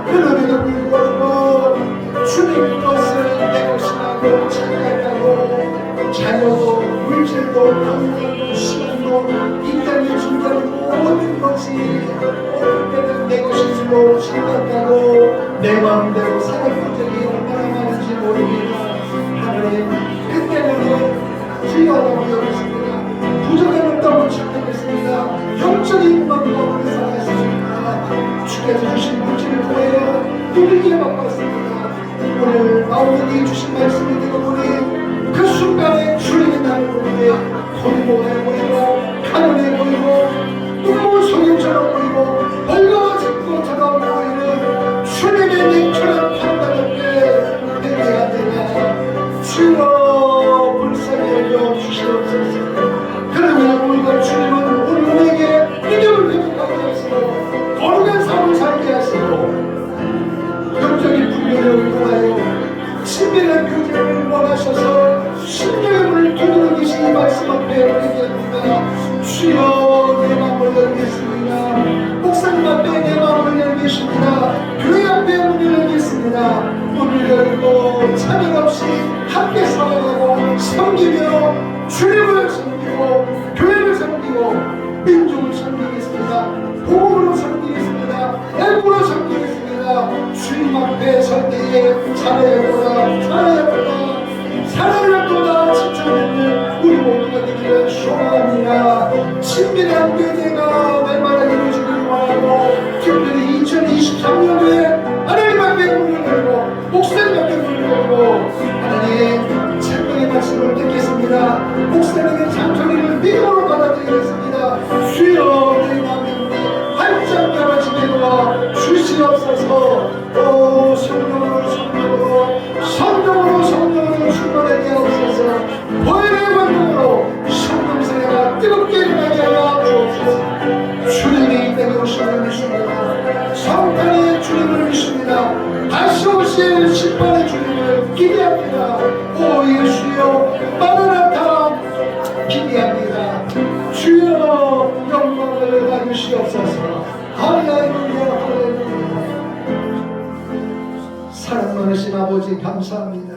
Speaker 1: 그럼에도 불구하고 주님 것을 내 것이라고 착각하고 자녀도 물질도 건강도 시간도 이 땅에 준다는 모든 것이 어떨 때는 내 것인 줄로 생각하고 내 마음대로 살아본 적이 얼마나 많은지 모릅니다. 하나님 그때는 귀하다고 여겼습니다. 부족한 없다고 착각했습니다. 영적인 마음으로 살아갔습니다. 주께서 주신 물질을 통하여 누리게 바꿨습니다. 오늘 마음이 주신 말씀을 들어보니 그 순간에 주님의 나를 보는데 고리고해 보이고 가난해 보이고 눈물 속임처럼 보이고 벌거워진 것처럼 보이는 주님의 냉철한 판단을 회개해야 되나. 주여 불쌍히 여겨 주시옵소서. 그러면 우리가 주님은 우리에게 믿음을 회복하게 하시고 거룩한 삶을 살게 하시고 영적인 분별을 통하여 친밀한 교제를 원하셔서 심령의 문을 두드리시는 말씀 앞에 회개합니다. 주여 내 마음을 열겠습니다. 목사님 앞에 내 마음을 열겠습니다. 교회 앞에 문을 열겠습니다. 문을 열고 차별 없이 함께 살아가고 섬기며 주님을 섬기고 교회를 섬기고 민족을 섬기겠습니다. 복음으로 섬기겠습니다. 애국으로 섬기겠습니다. 주님 앞에 설 때에 살아야도다 칭찬받는 우리 모두가 되기를 소망합니다. 친밀한 교제가 날마다 이루어지길 원하고 특별히 2023년도에 하나님 앞에 문을 열고 목사님 앞에 문을 열고 하나님 찬양의 말씀을 듣겠습니다. 목사님의 찬송이를 믿음으로 받아들이겠습니다. 주여 내 마음에 활짝 열어지게 도와 주시옵소서. 성령으로 충만하게 하옵소서. 보혈의 관동으로 성령세례가 뜨겁게 일어나게 하여 주옵소서. 주님이 이 땅에 오시는 믿습니다. 성탄의 주님을 믿습니다. 다시 오실 심판의 주님을 기대합니다. 오 예수여 마라나타 기대합니다. 주여 영광을 받으시옵소서. 할렐루야 할렐루야. 사랑 많으신 아버지 감사합니다.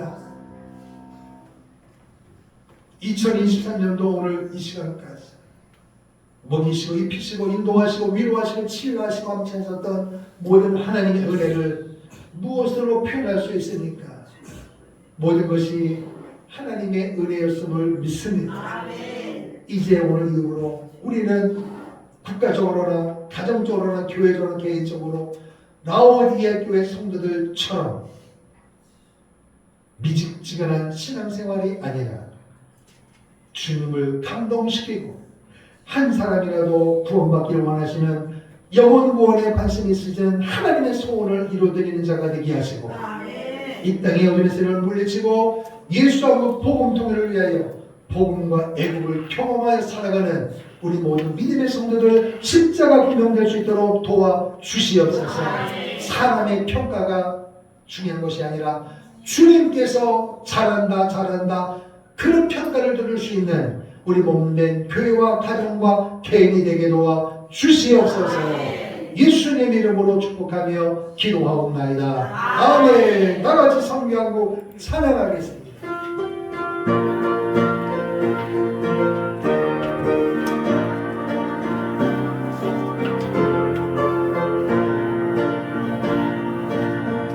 Speaker 1: 2023년도 오늘 이 시간까지 먹이시고 입히시고 인도하시고 위로하시고 치유하시고 함께하셨던 모든 하나님의 은혜를 무엇으로 표현할 수 있습니까? 모든 것이 하나님의 은혜였음을 믿습니다. 이제 오늘 이후로 우리는 국가적으로나 가정적으로나 교회적으로나 개인적으로 라오디게 교회 성도들처럼 미직지근한 신앙생활이 아니라 주님을 감동시키고 한 사람이라도 구원받기를 원하시는 영혼 구원에 관심이 있으신 하나님의 소원을 이루어드리는 자가 되게 하시고 이 땅의 어둠의 세력을 물리치고 예수하고 복음 통일을 위하여 복음과 애국을 경험하여 살아가는 우리 모든 믿음의 성도들 십자가 구명될 수 있도록 도와주시옵소서. 사람의 평가가 중요한 것이 아니라 주님께서 잘한다 그런 평가를 들을 수 있는 우리 몸된 교회와 가정과 개인이 되게 도와주시옵소서. 예수님 이름으로 축복하며 기도하옵나이다. 아멘. 다같이 성경하고 찬양하겠습니다.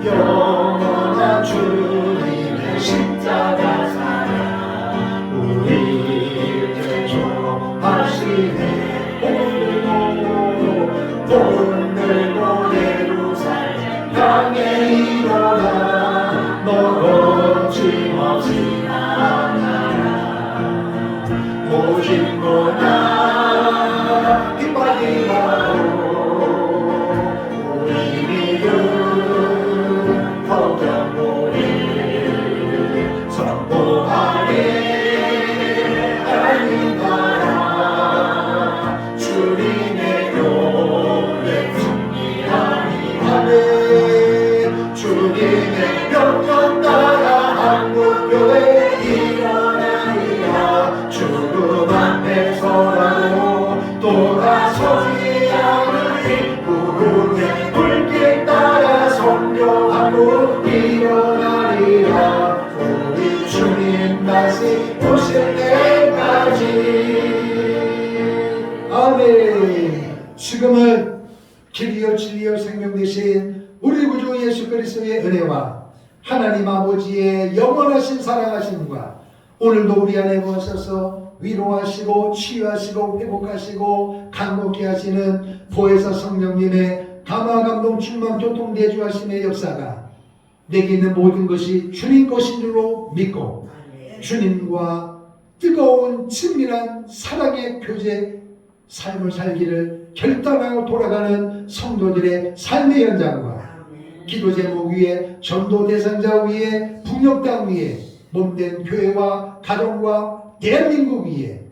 Speaker 1: 영원한 주님의 십자가 사랑 우리를 대조하시네. 돈 들고 예루살렘 향해 일어나 너 걷지마 하나님 아버지의 영원하신 사랑하심과 오늘도 우리 안에 오셔서 위로하시고 치유하시고 회복하시고 강복케 하시는 보혜사 성령님의 감화 감동 충만 교통 대주하심의 역사가 내게 있는 모든 것이 주님 것인 줄로 믿고 주님과 뜨거운 친밀한 사랑의 교제 삶을 살기를 결단하고 돌아가는 성도들의 삶의 현장과 기도 제목 위에 전도 대상자 위에 북녘 위에 몸된 교회와 가정과 대한민국 위에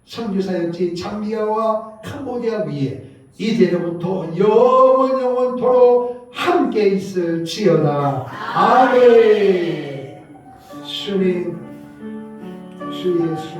Speaker 1: 선교사역지 잠비아와 캄보디아 위에 이제로부터 영원토록 함께 있을지어다. 아멘. 주님, 주 예수